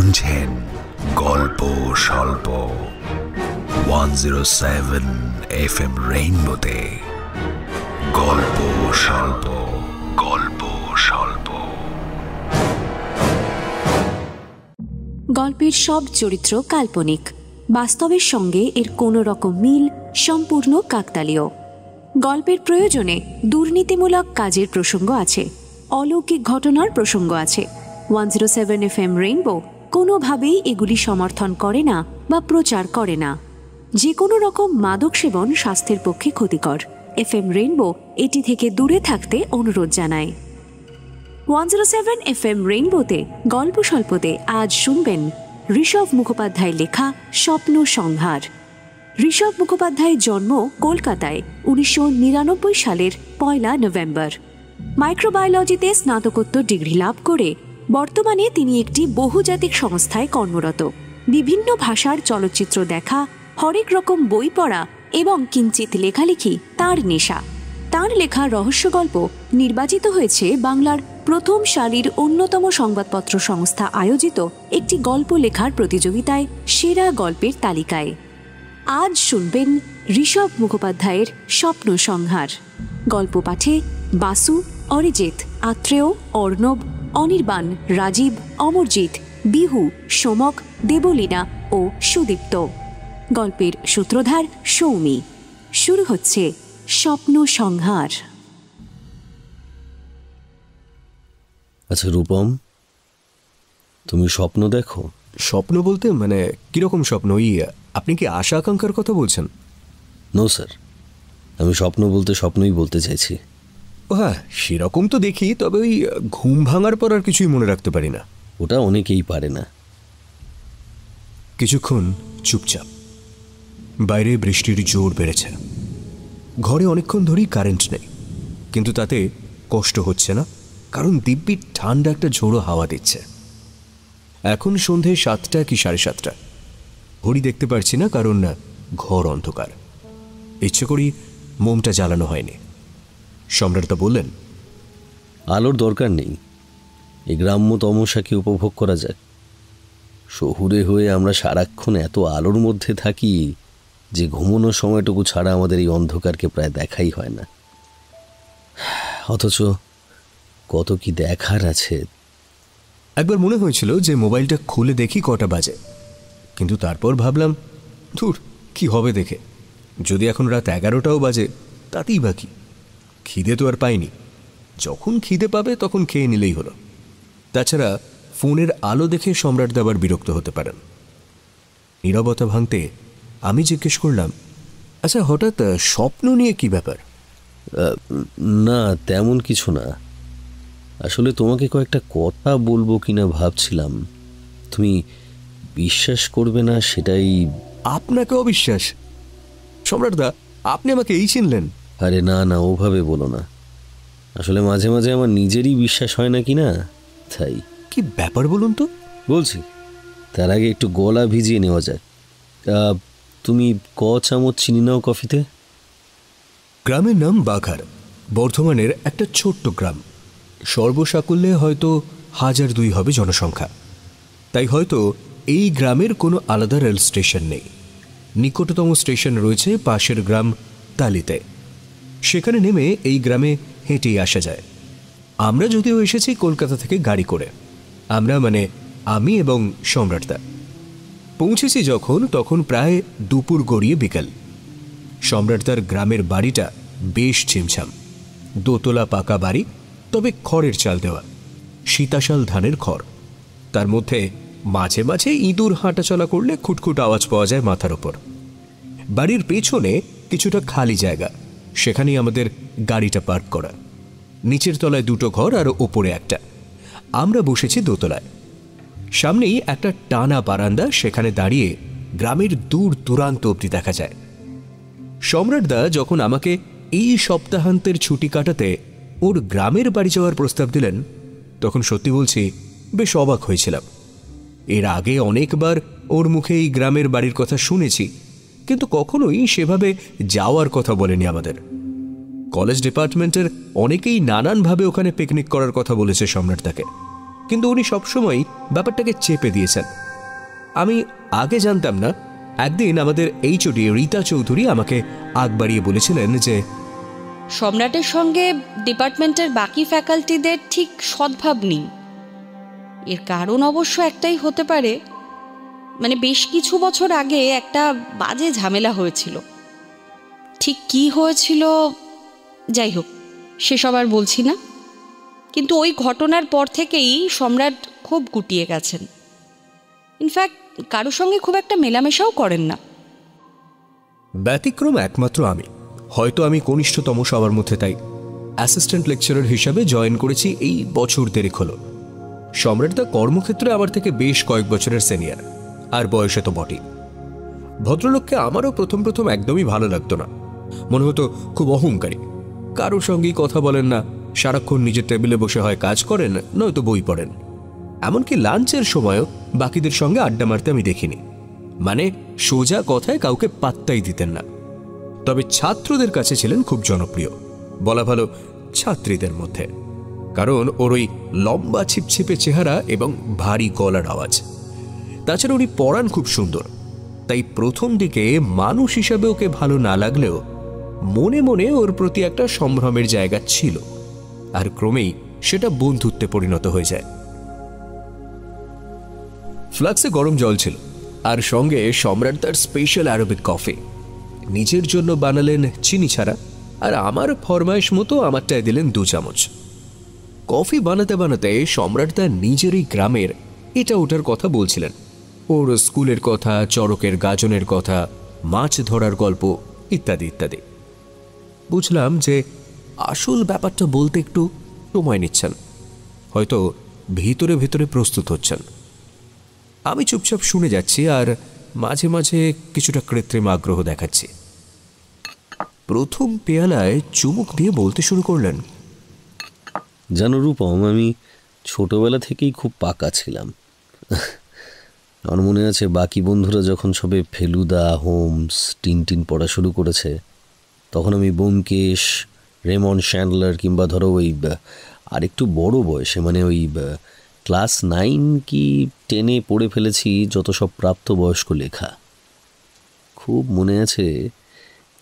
শুনছেন গল্প স্বল্প 107 FM রেইনবোতে। গল্প স্বল্প, গল্প স্বল্প। গল্পের সব চরিত্র কাল্পনিক, বাস্তবের সঙ্গে এর কোনো রকম মিল সম্পূর্ণ কাকতালীয়। গল্পের প্রয়োজনে দুর্নীতিমূলক কাজের প্রসঙ্গ আছে, অলৌকিক ঘটনার প্রসঙ্গ আছে। 107 FM রেইনবো কোনোভাবেই এগুলি সমর্থন করে না বা প্রচার করে না। যে কোনো রকম মাদক সেবন স্বাস্থ্যের পক্ষে ক্ষতিকর। FM রেইনবো এটি থেকে দূরে থাকতে অনুরোধ জানায়। 107 FM রেইনবোতে গল্প স্বল্পতে আজ শুনবেন ঋষভ মুখোপাধ্যায় লেখা স্বপ্ন সংহার। ঋষভ মুখোপাধ্যায়ের জন্ম কলকাতায় 1999 সালের 1 নভেম্বর। মাইক্রোবায়োলজিতে স্নাতকোত্তর ডিগ্রি লাভ করে বর্তমানে তিনি একটি বহুজাতিক সংস্থায় কর্মরত। বিভিন্ন ভাষার চলচ্চিত্র দেখা, হরেক রকম বই পড়া এবং কিঞ্চিত লেখালেখি তাঁর নেশা। তাঁর লেখা রহস্য গল্প নির্বাচিত হয়েছে বাংলার প্রথম সারির অন্যতম সংবাদপত্র সংস্থা আয়োজিত একটি গল্প লেখার প্রতিযোগিতায় সেরা গল্পের তালিকায়। আজ শুনবেন ঋষভ মুখোপাধ্যায়ের স্বপ্ন সংহার। গল্প পাঠে বাসু, অরিজিৎ, আত্রেয়, অর্ণব, অনির্বাণ, রাজীব, অমরজিৎ, বিহু, সোমক, দেবলীনা ও সুদীপ্ত। গল্পের সূত্রধার সৌমি। শুরু হচ্ছে স্বপ্ন সংহার। আচ্ছা রূপম, তুমি স্বপ্ন দেখো? স্বপ্ন বলতে মানে কিরকম স্বপ্ন? আপনি কি আশা আকাঙ্ক্ষার কথা বলছেন? নো স্যার, আমি স্বপ্ন বলতে স্বপ্নই বলতে চাইছি। ও হ্যাঁ, সেরকম তো দেখি, তবে ওই ঘুম ভাঙার পর আর কিছুই মনে রাখতে পারি না। ওটা অনেকেই পারে না। কিছুক্ষণ চুপচাপ। বাইরে বৃষ্টির জোর বেড়েছে। ঘরে অনেকক্ষণ ধরেই কারেন্ট নেই, কিন্তু তাতে কষ্ট হচ্ছে না, কারণ দিব্যি ঠান্ডা একটা ঝোড়ো হাওয়া দিচ্ছে। এখন সন্ধে 7টা কি 7:30। ঘড়ি দেখতে পারছি না, কারণ ঘর অন্ধকার। ইচ্ছে করি মোমটা জ্বালানো হয়নি। সম্রাটদা বললেন, আলোর দরকার নেই, এই গ্রাম্য তমসাকে উপভোগ করা যাক। শহুরে হয়ে আমরা সারাক্ষণ এত আলোর মধ্যে থাকি যে ঘুমানোর সময়টুকু ছাড়া আমাদের এই অন্ধকারকে প্রায় দেখাই হয় না। অথচ কত কি দেখার আছে। একবার মনে হয়েছিল যে মোবাইলটা খুলে দেখি কটা বাজে, কিন্তু তারপর ভাবলাম, ধুর, কি হবে দেখে। যদি এখন রাত 11টাও বাজে তাতেই বাকি। খিদে তো আর পাইনি। যখন খিদে পাবে তখন খেয়ে নিলেই হলো। তাছাড়া ফোনের আলো দেখে সম্রাটদা আবার বিরক্ত হতে পারেন। নীরবতা ভাঙতে আমি জিজ্ঞেস করলাম, আচ্ছা হঠাৎ স্বপ্ন নিয়ে কি ব্যাপার? না, তেমন কিছু না। আসলে তোমাকে কয়েকটা কথা বলবো কিনা ভাবছিলাম। তুমি বিশ্বাস করবে না সেটাই। আপনাকে অবিশ্বাস? সম্রাটদা, আপনি আমাকে এই চিনলেন? আরে না না, ওভাবে বলো না। আসলে মাঝে মাঝে আমার নিজেরই বিশ্বাস হয় না কিনা, তাই। কি ব্যাপার বলুন তো? বলছি, তার আগে একটু গলা ভিজিয়ে নেওয়া যায়। তুমি ক চামচ চিনি নাও কফিতে। গ্রামের নাম বাঘার, বর্ধমানের একটা ছোট্ট গ্রাম। সর্বসাকুল্যে হয়তো 1002 হবে জনসংখ্যা। তাই হয়তো এই গ্রামের কোনো আলাদা রেল স্টেশন নেই। নিকটতম স্টেশন রয়েছে পাশের গ্রাম তালিতে। সেখানে নেমে এই গ্রামে হেঁটেই আসা যায়। আমরা যদিও এসেছি কলকাতা থেকে গাড়ি করে। আমরা মানে আমি এবং সম্রাটদা। পৌঁছেছি তখন প্রায় দুপুর গড়িয়ে বিকেল। সম্রাটদার গ্রামের বাড়িটা বেশ ছিমছাম। দোতলা পাকা বাড়ি, তবে খড়ের চাল দেওয়া, সীতাশাল ধানের খড়। তার মধ্যে মাঝে মাঝে ইঁদুর হাঁটাচলা করলে খুটখুট আওয়াজ পাওয়া যায় মাথার ওপর। বাড়ির পেছনে কিছুটা খালি জায়গা, সেখানেই আমাদের গাড়িটা পার্ক করা। নিচের তলায় 2টো ঘর আর ওপরে একটা। আমরা বসেছি দোতলায়। সামনেই একটা টানা বারান্দা, সেখানে দাঁড়িয়ে গ্রামের দূর দূরান্ত অবধি দেখা যায়। সম্রাটদা যখন আমাকে এই সপ্তাহান্তের ছুটি কাটাতে ওর গ্রামের বাড়ি যাওয়ার প্রস্তাব দিলেন, তখন সত্যি বলছি বেশ অবাক হয়েছিলাম। এর আগে অনেকবার ওর মুখে এই গ্রামের বাড়ির কথা শুনেছি, কিন্তু কখনোই সেভাবে যাওয়ার কথা বলেনি আমাদের। কলেজ ডিপার্টমেন্টের অনেকেই নানানভাবে ওখানে পিকনিক করার কথা বলেছে সম্রাটদাকে, কিন্তু উনি সবসময় ব্যাপারটাকে চেপে দিয়েছেন। আমি আগে জানতাম না, একদিন আমাদের এইচওডি রীতা চৌধুরী আমাকে আগ বাড়িয়ে বলেছিলেন যে সম্রাটের সঙ্গে ডিপার্টমেন্টের বাকি ফ্যাকাল্টিদের ঠিক সদ্ভাব নেই। এর কারণ অবশ্য একটাই হতে পারে, মানে বেশ কিছু বছর আগে একটা বাজে ঝামেলা হয়েছিল। ঠিক কি হয়েছিল যাই হোক, সেসব আর বলছি না, কিন্তু ওই ঘটনার পর থেকেই সম্রাট খুব গুটিয়ে গেছেন। ইনফ্যাক্ট কারোর সঙ্গে খুব একটা মেলামেশাও করেন না। ব্যতিক্রম একমাত্র আমি, হয়তো আমি কনিষ্ঠতম সবার মধ্যে, তাই অ্যাসিস্ট্যান্ট লেকচারার হিসাবে জয়েন করেছি এই বছর দেড়েক হলো। সম্রাট দা কর্মক্ষেত্রে আমার থেকে বেশ কয়েক বছরের সিনিয়র, আর বয়সে তো বটেই। ভদ্রলোককে আমারও প্রথম প্রথম একদমই ভালো লাগতো না, মনে হতো খুব অহংকারী, কারোর সঙ্গেই কথা বলেন না, সারাক্ষণ নিজের টেবিলে বসে হয় কাজ করেন, নয়তো বই পড়েন। এমনকি লাঞ্চের সময়ও বাকিদের সঙ্গে আড্ডা মারতে আমি দেখিনি, মানে সোজা কথায় কাউকে পাত্তাই দিতেন না। তবে ছাত্রদের কাছে ছিলেন খুব জনপ্রিয়, বলা ভালো ছাত্রীদের মধ্যে, কারণ ওর ওই লম্বা ছিপছিপে চেহারা এবং ভারী গলার আওয়াজ। তাছাড়া উনি পড়ান খুব সুন্দর, তাই প্রথম দিকে মানুষ হিসাবে ওকে ভালো না লাগলেও মনে মনে ওর প্রতি একটা সম্ভ্রমের জায়গা ছিল, আর ক্রমেই সেটা বন্ধুত্বে পরিণত হয়ে যায়। ফ্লাক্সে গরম জল ছিল, আর সঙ্গে সম্রাট তার স্পেশাল অ্যারাবিক কফি নিজের জন্য বানালেন চিনি ছাড়া, আর আমার ফরমাইশ মতো আমারটায় দিলেন 2 চামচ। কফি বানাতে বানাতে সম্রাট তার নিজেরই গ্রামের এটা ওটার কথা বলছিলেন, ওর স্কুলের কথা, চড়কের গাজনের কথা, মাছ ধরার গল্প ইত্যাদি ইত্যাদি। বুঝলাম যে আসল ব্যাপারটা বলতে একটু সময় নিচ্ছেন, হয়তো ভিতরে ভিতরে প্রস্তুত হচ্ছেন। আমি চুপচাপ শুনে যাচ্ছি, আর মাঝে মাঝে কিছুটা কৃত্রিম আগ্রহ দেখাচ্ছি। প্রথম পেয়ালায় চুমুক দিয়ে বলতে শুরু করলেন, জানো রূপম, আমি ছোটবেলা থেকেই খুব পাকা ছিলাম। আমার মনে আছে বাকি বন্ধুরা যখন সবে ফেলুদা, হোমস, টিনটিন পড়া শুরু করেছে, তখন আমি ব্যোমকেশ, রেমন শ্যান্ডলার, কিংবা ধরো ওই আরেকটু বড় বয়সে, মানে ওই ক্লাস 9 কি 10-এ পড়ে ফেলেছি যত সব প্রাপ্তবয়স্ক লেখা। খুব মনে আছে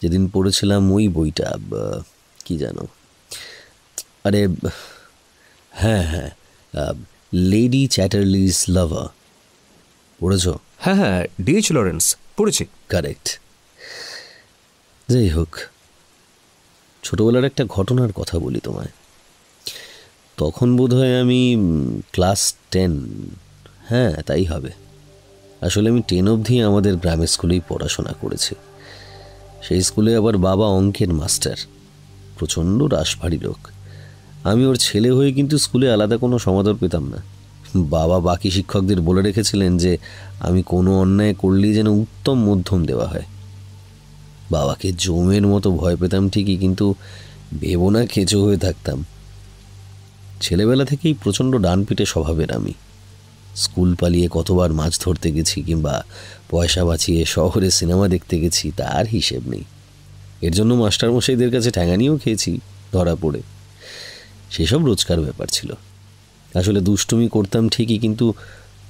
যেদিন পড়েছিলাম ওই বইটা, কি জানো, আরে হ্যাঁ হ্যাঁ, লেডি চ্যাটারলিজ লাভার, পড়েছ? হ্যাঁ হ্যাঁ, ডি.এইচ. লরেন্স পড়েছি। কারেক্ট। যাই হোক, ছোটবেলার একটা ঘটনার কথা বলি তোমায়। তখন বোধহয় আমি ক্লাস 10, হ্যাঁ তাই হবে। আসলে আমি 10 অবধি আমাদের গ্রামের স্কুলেই পড়াশোনা করেছি। সেই স্কুলে আবার বাবা অঙ্কের মাস্টার, প্রচণ্ড রাশভারী লোক। আমি ওর ছেলে হয়ে কিন্তু স্কুলে আলাদা কোনো সমাদর পেতাম না। বাবা বাকি শিক্ষকদের বলে রেখেছিলেন যে আমি কোনো অন্যায় করলেই যেন উত্তম মধ্যম দেওয়া হয়। বাবাকে জমের মতো ভয় পেতাম ঠিকই, কিন্তু ভেবো না কেঁচো হয়ে থাকতাম। ছেলেবেলা থেকেই প্রচণ্ড ডানপিটে স্বভাবের আমি। স্কুল পালিয়ে কতবার মাছ ধরতে গেছি, কিংবা পয়সা বাঁচিয়ে শহরে সিনেমা দেখতে গেছি, তার হিসেব নেই। এর জন্য মাস্টারমশাইদের কাছে ঠ্যাঙানিও খেয়েছি ধরা পড়ে। সেসব রোজকার ব্যাপার ছিল। আসলে দুষ্টুমি করতাম ঠিকই, কিন্তু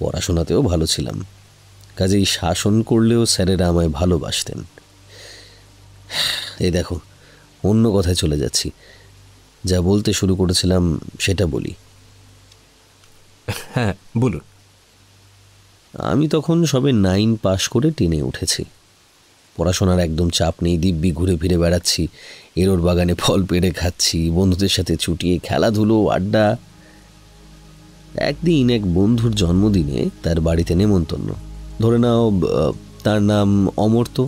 পড়াশোনাতেও ভালো ছিলাম। কাজেই শাসন করলেও স্যারেরা আমায় ভালোবাসতেন। এই দেখো, অন্য কথায় চলে যাচ্ছি। যা বলতে শুরু করেছিলাম সেটা বলি। হ্যাঁ বলুন। আমি তখন সবে 9 পাশ করে 10-এ উঠেছি। পড়াশোনার একদম চাপ নেই, দিব্যি ঘুরে ফিরে বেড়াচ্ছি, এরোর বাগানে ফল পেড়ে খাচ্ছি, বন্ধুদের সাথে ছুটিয়ে খেলাধুলো, আড্ডা। একদিন এক বন্ধুর জন্মদিনে তার বাড়িতে নেমন্তন্ন। ধরে নাও তার নাম অমর্ত্য,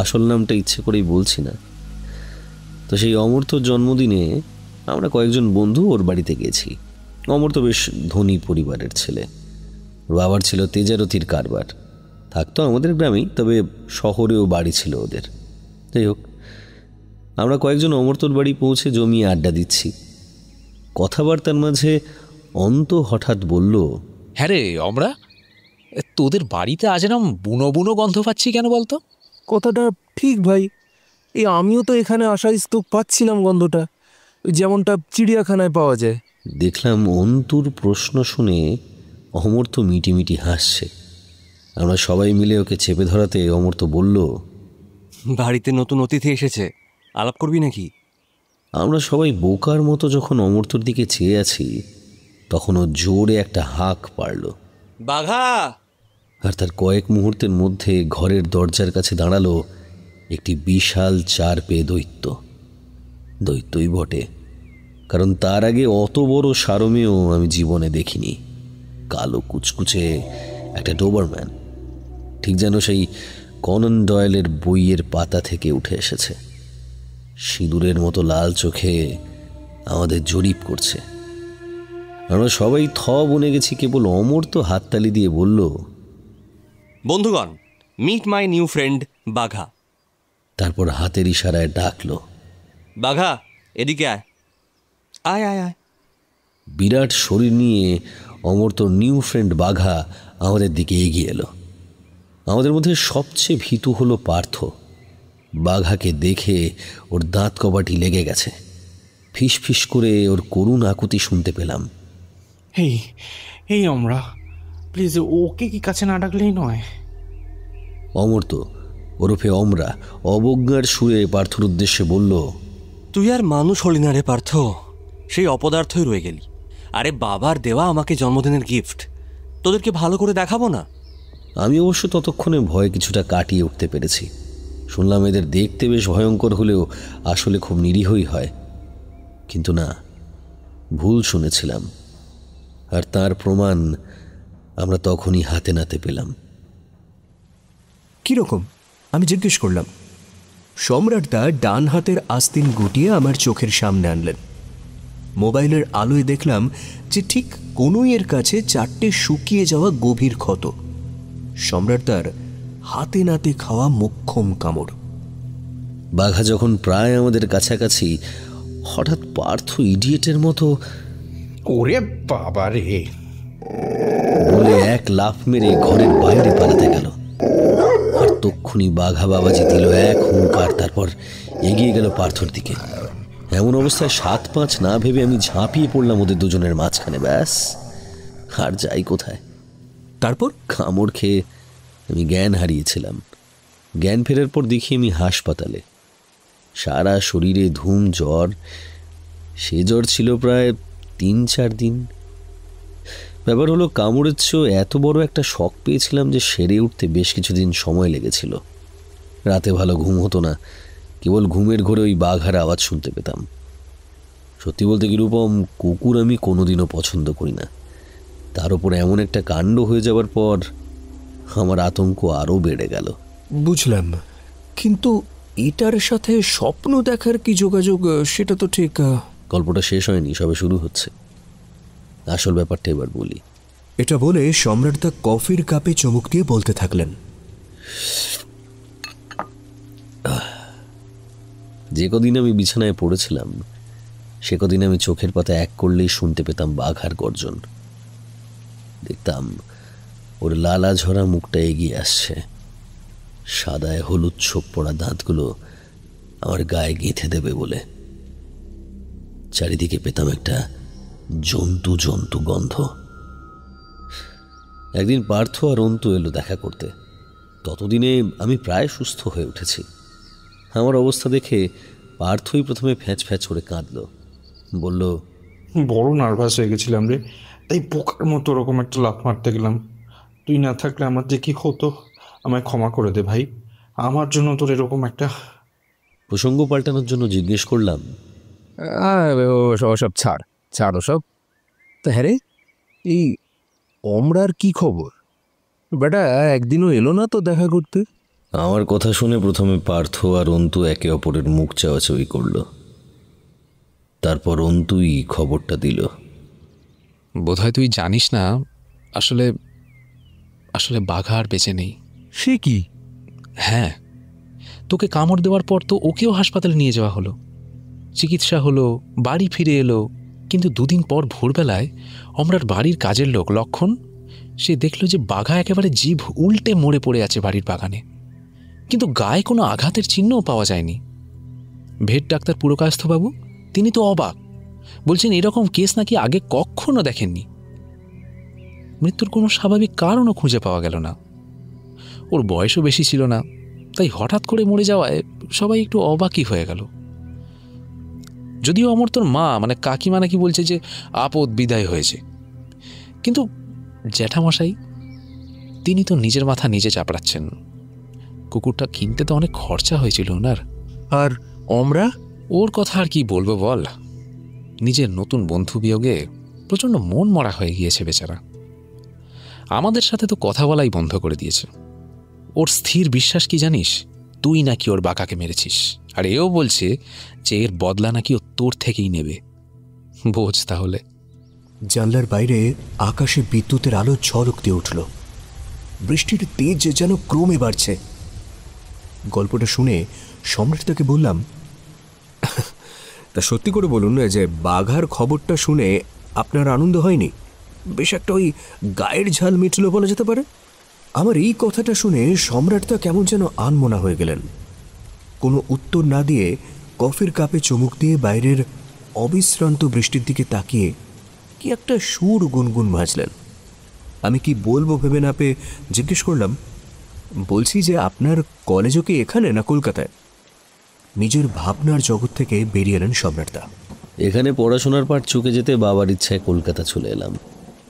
আসল নামটা ইচ্ছে করেই বলছি না। তো সেই অমর্ত্যর জন্মদিনে আমরা কয়েকজন বন্ধু ওর বাড়িতে গেছি। অমর্ত্য বেশ ধনী পরিবারের ছেলে। ওর বাবার ছিল তেজারতির কারবার, থাকতো আমাদের গ্রামেই, তবে শহরেও বাড়ি ছিল ওদের। যাই হোক, আমরা কয়েকজন অমর্ত্যর বাড়ি পৌঁছে জমিয়ে আড্ডা দিচ্ছি। কথাবার্তার মাঝে অন্ত হঠাৎ বলল, হ্যাঁ রে আমরা, তোদের বাড়িতে আজ এরম বুনো বুনো গন্ধ পাচ্ছি কেন বলতো? কথাটা ঠিক ভাই, আমিও তো এখানে আসার স্তূপ পাচ্ছিলাম গন্ধটা, যেমনটা চিড়িয়াখানায় পাওয়া যায়। দেখলাম অন্তুর প্রশ্ন শুনে অমর্ত্য মিটিমিটি হাসছে। আমরা সবাই মিলে ওকে চেপে ধরাতে অমর্ত্য বলল, বাড়িতে নতুন অতিথি এসেছে, আলাপ করবি নাকি? আমরা সবাই বোকার মতো যখন অমর্ত্যর দিকে চেয়ে আছি, তখন ও জোরে একটা হাঁক পারল। বাঘা! আর তার কয়েক মুহূর্তের মধ্যে ঘরের দরজার কাছে দাঁড়ালো একটি বিশাল 4 পেয়ে দৈত্য। দৈত্যই বটে, কারণ তার আগে অত বড় সারমেয় আমি জীবনে দেখিনি। কালো কুচকুচে একটা ডোবারম্যান, ঠিক যেন সেই কনন ডয়েলের বইয়ের পাতা থেকে উঠে এসেছে। সিঁদুরের মতো লাল চোখে আমাদের জরিপ করছে। আমরা সবাই বনে গেছি, কেবল অমর্ত্য হাততালি দিয়ে বলল, বন্ধুগণ, মিট মাই নিউ ফ্রেন্ড বাঘা। তারপর হাতের ইশারায় ডাকলো, বাঘা এদিকে আয়, আয় আয় আয়। বিরাট শরীর নিয়ে অমর্ত্যর নিউ ফ্রেন্ড বাঘা আমাদের দিকে এগিয়ে এলো। আমাদের মধ্যে সবচেয়ে ভীতু হলো পার্থ। বাঘাকে দেখে ওর দাঁত কবাটি লেগে গেছে। ফিস ফিস করে ওর করুণ আকুতি শুনতে পেলাম। এই এই আমরা প্লিজ ওকে কি কাছে না ডাকলেই নয়। অমর্ত্য ওরফে অমরা অবজ্ঞার সুরে পার্থর উদ্দেশ্যে বলল, তুই আর মানুষ হলি না রে পার্থ, সেই অপদার্থই রয়ে গেলি। আরে বাবার দেওয়া আমাকে জন্মদিনের গিফট, তোদেরকে ভালো করে দেখাবো না? আমি অবশ্য ততক্ষণে ভয় কিছুটা কাটিয়ে উঠতে পেরেছি। শুনলাম এদের দেখতে বেশ ভয়ঙ্কর হলেও আসলে খুব নিরীহই হয়। কিন্তু না, ভুল শুনেছিলাম। আর তার প্রমাণ আমরা তখনই হাতে নাতে পেলাম। কিরকম? আমি জিজ্ঞেস করলাম। সম্রাটদা ডান হাতের আস্তিন গুটিয়ে আমার চোখের সামনে আনলেন। মোবাইলের আলোয় দেখলাম যে ঠিক কনুইয়ের কাছে 4টে শুকিয়ে যাওয়া গভীর ক্ষত। সম্রাটদার হাতে নাতে খাওয়া মোক্ষম কামড়। বাঘা যখন প্রায় আমাদের কাছাকাছি, হঠাৎ পার্থ ইডিয়েটের মতো ওরে বাবা রে বলে এক লাফ মেরে ঘরের বাইরে পালাতে গেল। আর তক্ষুনি বাঘা বাবাজি দিল এক হুঙ্কার, তারপর এগিয়ে গেল পার্থর দিকে। এমন অবস্থায় 7-5 না ভেবে আমি ঝাঁপিয়ে পড়লাম ওদের দুজনের মাঝখানে। ব্যাস, আর যাই কোথায়। তারপর কামড় খেয়ে আমি জ্ঞান হারিয়েছিলাম। জ্ঞান ফেরার পর দেখি আমি হাসপাতালে। সারা শরীরে ধুম জ্বর। সে জ্বর ছিল প্রায় 3-4 দিন। ব্যাপার হলো, কামড়ের চেয়েও এত বড় একটা শক পেয়েছিলাম যে সেরে উঠতে বেশ কিছুদিন সময় লেগেছিল। রাতে ভালো ঘুম হতো না, কেবল ঘুমের ঘোরে ওই বাঘার আওয়াজ শুনতে পেতাম। সত্যি বলতে কিরূপম, কুকুর আমি কোনোদিনও পছন্দ করি না। তার উপর এমন একটা কাণ্ড হয়ে যাওয়ার পর আমার আতঙ্ক আরও বেড়ে গেল। বুঝলাম, কিন্তু এটার সাথে স্বপ্ন দেখার কি যোগাযোগ সেটা তো ঠিক। গল্পটা শেষ হয়নি, সবে শুরু হচ্ছে। আসল ব্যাপারটা এবার বলি। এটা বলে সম্রাটদা কফির কাপে চুমুক দিয়ে বলতে থাকলেন, যে কদিন আমি বিছানায় পড়েছিলাম, সে কদিন আমি চোখের পাতা এক করলেই শুনতে পেতাম বাঘার গর্জন। দেখতাম ওর লালা ঝরা মুখটা এগিয়ে আসছে। সাদায় হলুদ ছোপ পড়া দাঁতগুলো আমার গায়ে গেঁথে দেবে বলে। চারিদিকে পেতাম একটা জন্তু জন্তু গন্ধ। একদিন পার্থ আর অন্তু এলো দেখা করতে। ততদিনে আমি প্রায় সুস্থ হয়ে উঠেছি। আমার অবস্থা দেখে পার্থই প্রথমে ফ্যাঁচ ফ্যাঁচ করে কাঁদল। বলল, বড় নার্ভাস হয়ে গেছিলাম রে, তাই পোকার মতো ওরকম একটা লাফ মারতে গেলাম। তুই না থাকলে আমার যে কি হতো, আমায় ক্ষমা করে দে ভাই। আমার জন্য তোর এরকম একটা। প্রসঙ্গ পাল্টানোর জন্য জিজ্ঞেস করলাম, ওসব ছাড় ছাড় ওসব। তা হ্যাঁ রে, এই অমরার কি খবর? বেটা একদিনও এলো না তো দেখা করতে। আমার কথা শুনে প্রথমে পার্থ আর অন্তু একে অপরের মুখ চাওয়াচাওয়ি করল। তারপর অন্তুই খবরটা দিল। বোধহয় তুই জানিস না, আসলে আসলে বাঘা আর বেঁচে নেই। সে কি? হ্যাঁ, তোকে কামড় দেওয়ার পর তো ওকেও হাসপাতালে নিয়ে যাওয়া হলো, চিকিৎসা হলো, বাড়ি ফিরে এলো। কিন্তু 2 দিন পর ভোরবেলায় অমরার বাড়ির কাজের লোক লক্ষণ, সে দেখল যে বাঘা একেবারে জিভ উল্টে মরে পড়ে আছে বাড়ির বাগানে। কিন্তু গায়ে কোনো আঘাতের চিহ্নও পাওয়া যায়নি। ভেট ডাক্তার পুরকায়স্থবাবু তিনি তো অবাক। বলছেন এরকম কেস নাকি আগে কখনো দেখেননি। মৃত্যুর কোনো স্বাভাবিক কারণও খুঁজে পাওয়া গেল না। ওর বয়সও বেশি ছিল না, তাই হঠাৎ করে মরে যাওয়ায় সবাই একটু অবাকই হয়ে গেল। যদিও অমর্ত্যর মা মানে কাকিমা নাকি বলছে যে আপদ বিদায় হয়েছে, কিন্তু জ্যাঠামশাই তিনি তো নিজের মাথা নিজে চাপড়াচ্ছেন। কুকুরটা কিনতে তো অনেক খরচা হয়েছিল ওনার। আর আমরা ওর কথা আর কি বলবো বল, নিজের নতুন বন্ধু বিয়োগে প্রচণ্ড মন মরা হয়ে গিয়েছে বেচারা। আমাদের সাথে তো কথা বলাই বন্ধ করে দিয়েছে। ওর স্থির বিশ্বাস কি জানিস, তুই নাকি ওর বাঁকাকে মেরেছিস, আর এও বলছে যে এর বদলা নাকি ও তোর থেকেই নেবে। বোঝ তাহলে। জানলার বাইরে আকাশে বিদ্যুতের আলো ঝলক দিয়ে উঠল। বৃষ্টির তেজ যেন ক্রমে বাড়ছে। গল্পটা শুনে সম্রাট তাকে বললাম, তা সত্যি করে বলুন যে বাঘার খবরটা শুনে আপনার আনন্দ হয়নি? বেশ একটা ওই গায়ের ঝাল মিটল বলা যেতে পারে। আমার এই কথাটা শুনে সম্রাট তা কেমন যেন আনমনা হয়ে গেলেন। কোনো উত্তর না দিয়ে কফির কাপে চুমুক দিয়ে বাইরের অবিশ্রান্ত বৃষ্টির দিকে তাকিয়ে কি একটা সুর গুনগুন ভাজলেন। আমি কি বলবো ভেবে না পেয়ে জিজ্ঞেস করলাম, বলছি যে আপনার কলেজও কি এখানে না কলকাতায়? নিজের ভাবনার জগৎ থেকে বেরিয়ে এলেন সম্রাটদা। এখানে পড়াশোনার পাঠ চুকে যেতে বাবার ইচ্ছায় কলকাতা চলে এলাম।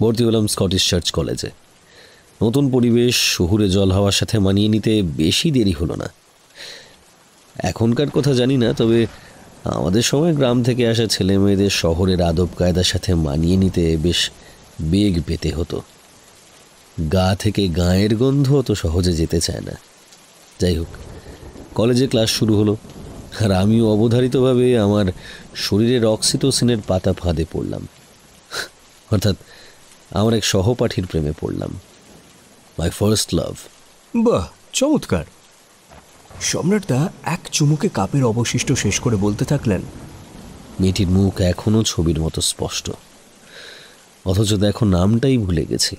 ভর্তি হলাম স্কটিশ চার্চ কলেজে। নতুন পরিবেশ, শহুরে জল হাওয়ার সাথে মানিয়ে নিতে বেশি দেরি হলো না। এখনকার কথা জানি না, তবে আমাদের সময় গ্রাম থেকে আসা ছেলে মেয়েদের শহরের আদব কায়দার সাথে মানিয়ে নিতে বেশ বেগ পেতে হতো। গা থেকে গায়ের গন্ধ অত সহজে যেতে চায় না। যাই হোক, কলেজে ক্লাস শুরু হলো, আর আমিও অবধারিতভাবে আমার শরীরের অক্সিটোসিনের পাতা ফাঁদে পড়লাম। অর্থাৎ আমার এক সহপাঠীর প্রেমে পড়লাম। My first love. বাহ, চমৎকার। সম্রাটদা এক চুমুকে কাপের অবশিষ্ট শেষ করে বলতে থাকলেন, মেয়েটির মুখ এখনো ছবির মতো স্পষ্ট, অথচ দেখো নামটাই ভুলে গেছি।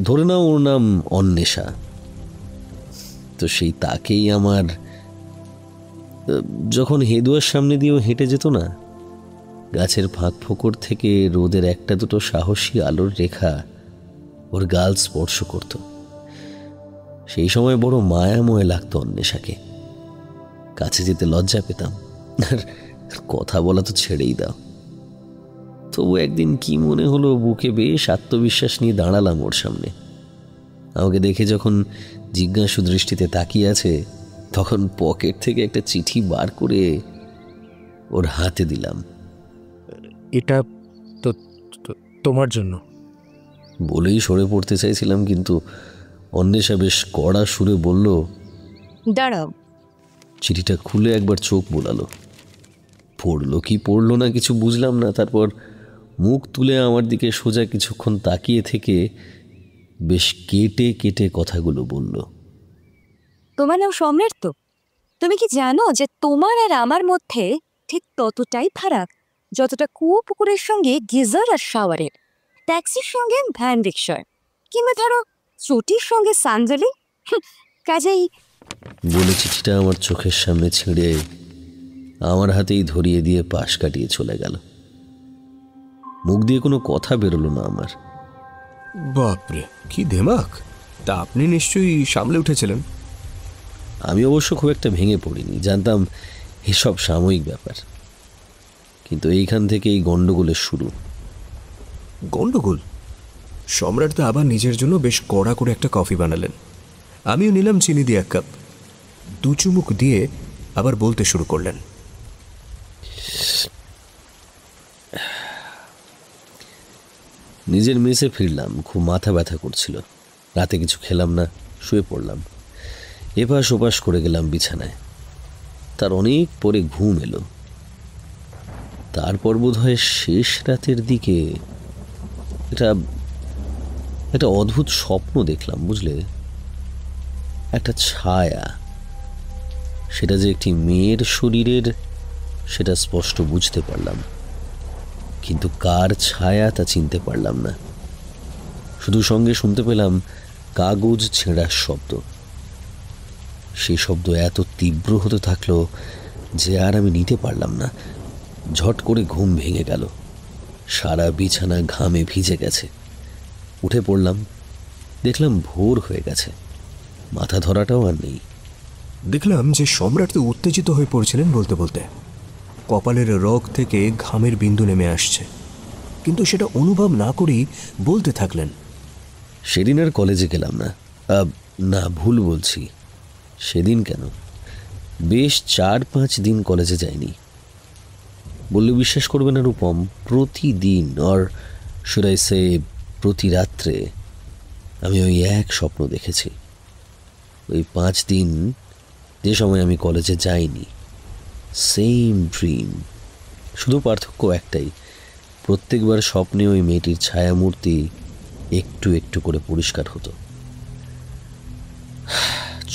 ধরে নাও ওর নাম অন্বেষা। তো সেই তাকেই আমার, যখন হেদুয়ার সামনে দিয়েও হেঁটে যেত না, গাছের ফাঁক ফোকর থেকে রোদের একটা দুটো সাহসী আলোর রেখা ওর গাল স্পর্শ করত, সেই সময় বড় মায়াময় লাগতো অন্বেষাকে। কাছে যেতে লজ্জা পেতাম, আর কথা বলা তো ছেড়েই দাও। তবু একদিন কি মনে হলো, বুকে বেশ আত্মবিশ্বাস নিয়ে দাঁড়ালাম ওর সামনে। আমাকে দেখে যখন জিজ্ঞাসু দৃষ্টিতে তাকিয়ে আছে, তখন পকেট থেকে একটা চিঠি বার করে ওর হাতে দিলাম। এটা তো তোমার জন্য বলেই সরে পড়তে চাইছিলাম, কিন্তু অন্বেষা বেশ কড়া সুরে বলল, দাঁড়াও। চিঠিটা খুলে একবার চোখ বোলালো। পড়লো কি পড়লো না কিছু বুঝলাম না। তারপর মুখ তুলে আমার দিকে সোজা কিছুক্ষণ তাকিয়ে থেকে বেশ কেটে কেটে কথাগুলো বলল। তোমার নাম সম্রাট তো? তুমি কি জানো যে তোমার আর আমার মধ্যে ঠিক ততটাই ফারাক যতটা কুয়ো পুকুরের সঙ্গে গিজার আর শাওয়ারের, ট্যাক্সির সঙ্গে ভ্যান রিক্সার, কিংবা ধরো চটির সঙ্গে সানজালি। কাজেই বলে চিঠিটা আমার চোখের সামনে ছিঁড়ে আমার হাতেই ধরিয়ে দিয়ে পাশ কাটিয়ে চলে গেল। মুখ দিয়ে কোনো কথা বেরোলো না আমার। বাপরে, কি দেমাক! তা আপনি নিশ্চয়ই সামলে উঠেছিলেন? আমি অবশ্য খুব একটা ভেঙে পড়িনি, জানতাম এসব সাময়িক ব্যাপার। কিন্তু এইখান থেকে এই গণ্ডগোলের শুরু। গন্ডগোল? সম্রাটদা আবার নিজের জন্য বেশ কড়া করে একটা কফি বানালেন। আমিও নিলাম চিনি দিয়ে এক কাপ। দু চুমুক দিয়ে আবার বলতে শুরু করলেন, নিজের মেসে ফিরলাম। খুব মাথা ব্যথা করছিল। রাতে কিছু খেলাম না, শুয়ে পড়লাম। এপাশ ওপাশ করে গেলাম বিছানায়। তার অনেক পরে ঘুম এলো। তারপর বোধহয় শেষ রাতের দিকে একটা অদ্ভুত স্বপ্ন দেখলাম, বুঝলে? একটা ছায়া। সেটা যে একটি মেয়ের শরীরের, সেটা স্পষ্ট বুঝতে পারলাম, কিন্তু কার ছায়া তা চিনতে পারলাম না। শুধু সঙ্গে শুনতে পেলাম কাগজ ছেঁড়ার শব্দ। সেই শব্দ এত তীব্র হতে থাকলো যে আর আমি নিতে পারলাম না। ঝট করে ঘুম ভেঙে গেল। সারা বিছানা ঘামে ভিজে গেছে। উঠে পড়লাম, দেখলাম ভোর হয়ে গেছে, মাথা ধরাটাও আর নেই। দেখলাম যে সম্রাট তো উত্তেজিত হয়ে পড়ছিলেন বলতে বলতে। কপালের রগ থেকে ঘামের বিন্দু নেমে আসছে, কিন্তু সেটা অনুভব না করেই বলতে থাকলেন, সেদিন আর কলেজে গেলাম না। না, ভুল বলছি। সেদিন কেন, বেশ 4-5 দিন কলেজে যাইনি। বললে বিশ্বাস করবে না রূপম, প্রতিদিন অর শুরাইসে প্রতি রাত্রে আমি ওই এক স্বপ্ন দেখেছি। ওই 5 দিন যে সময় আমি কলেজে যাইনি, সেম ড্রিম। শুধু পার্থক্য একটাই, প্রত্যেকবার স্বপ্নে ওই মেয়েটির ছায়ামূর্তি একটু একটু করে পরিষ্কার হতো।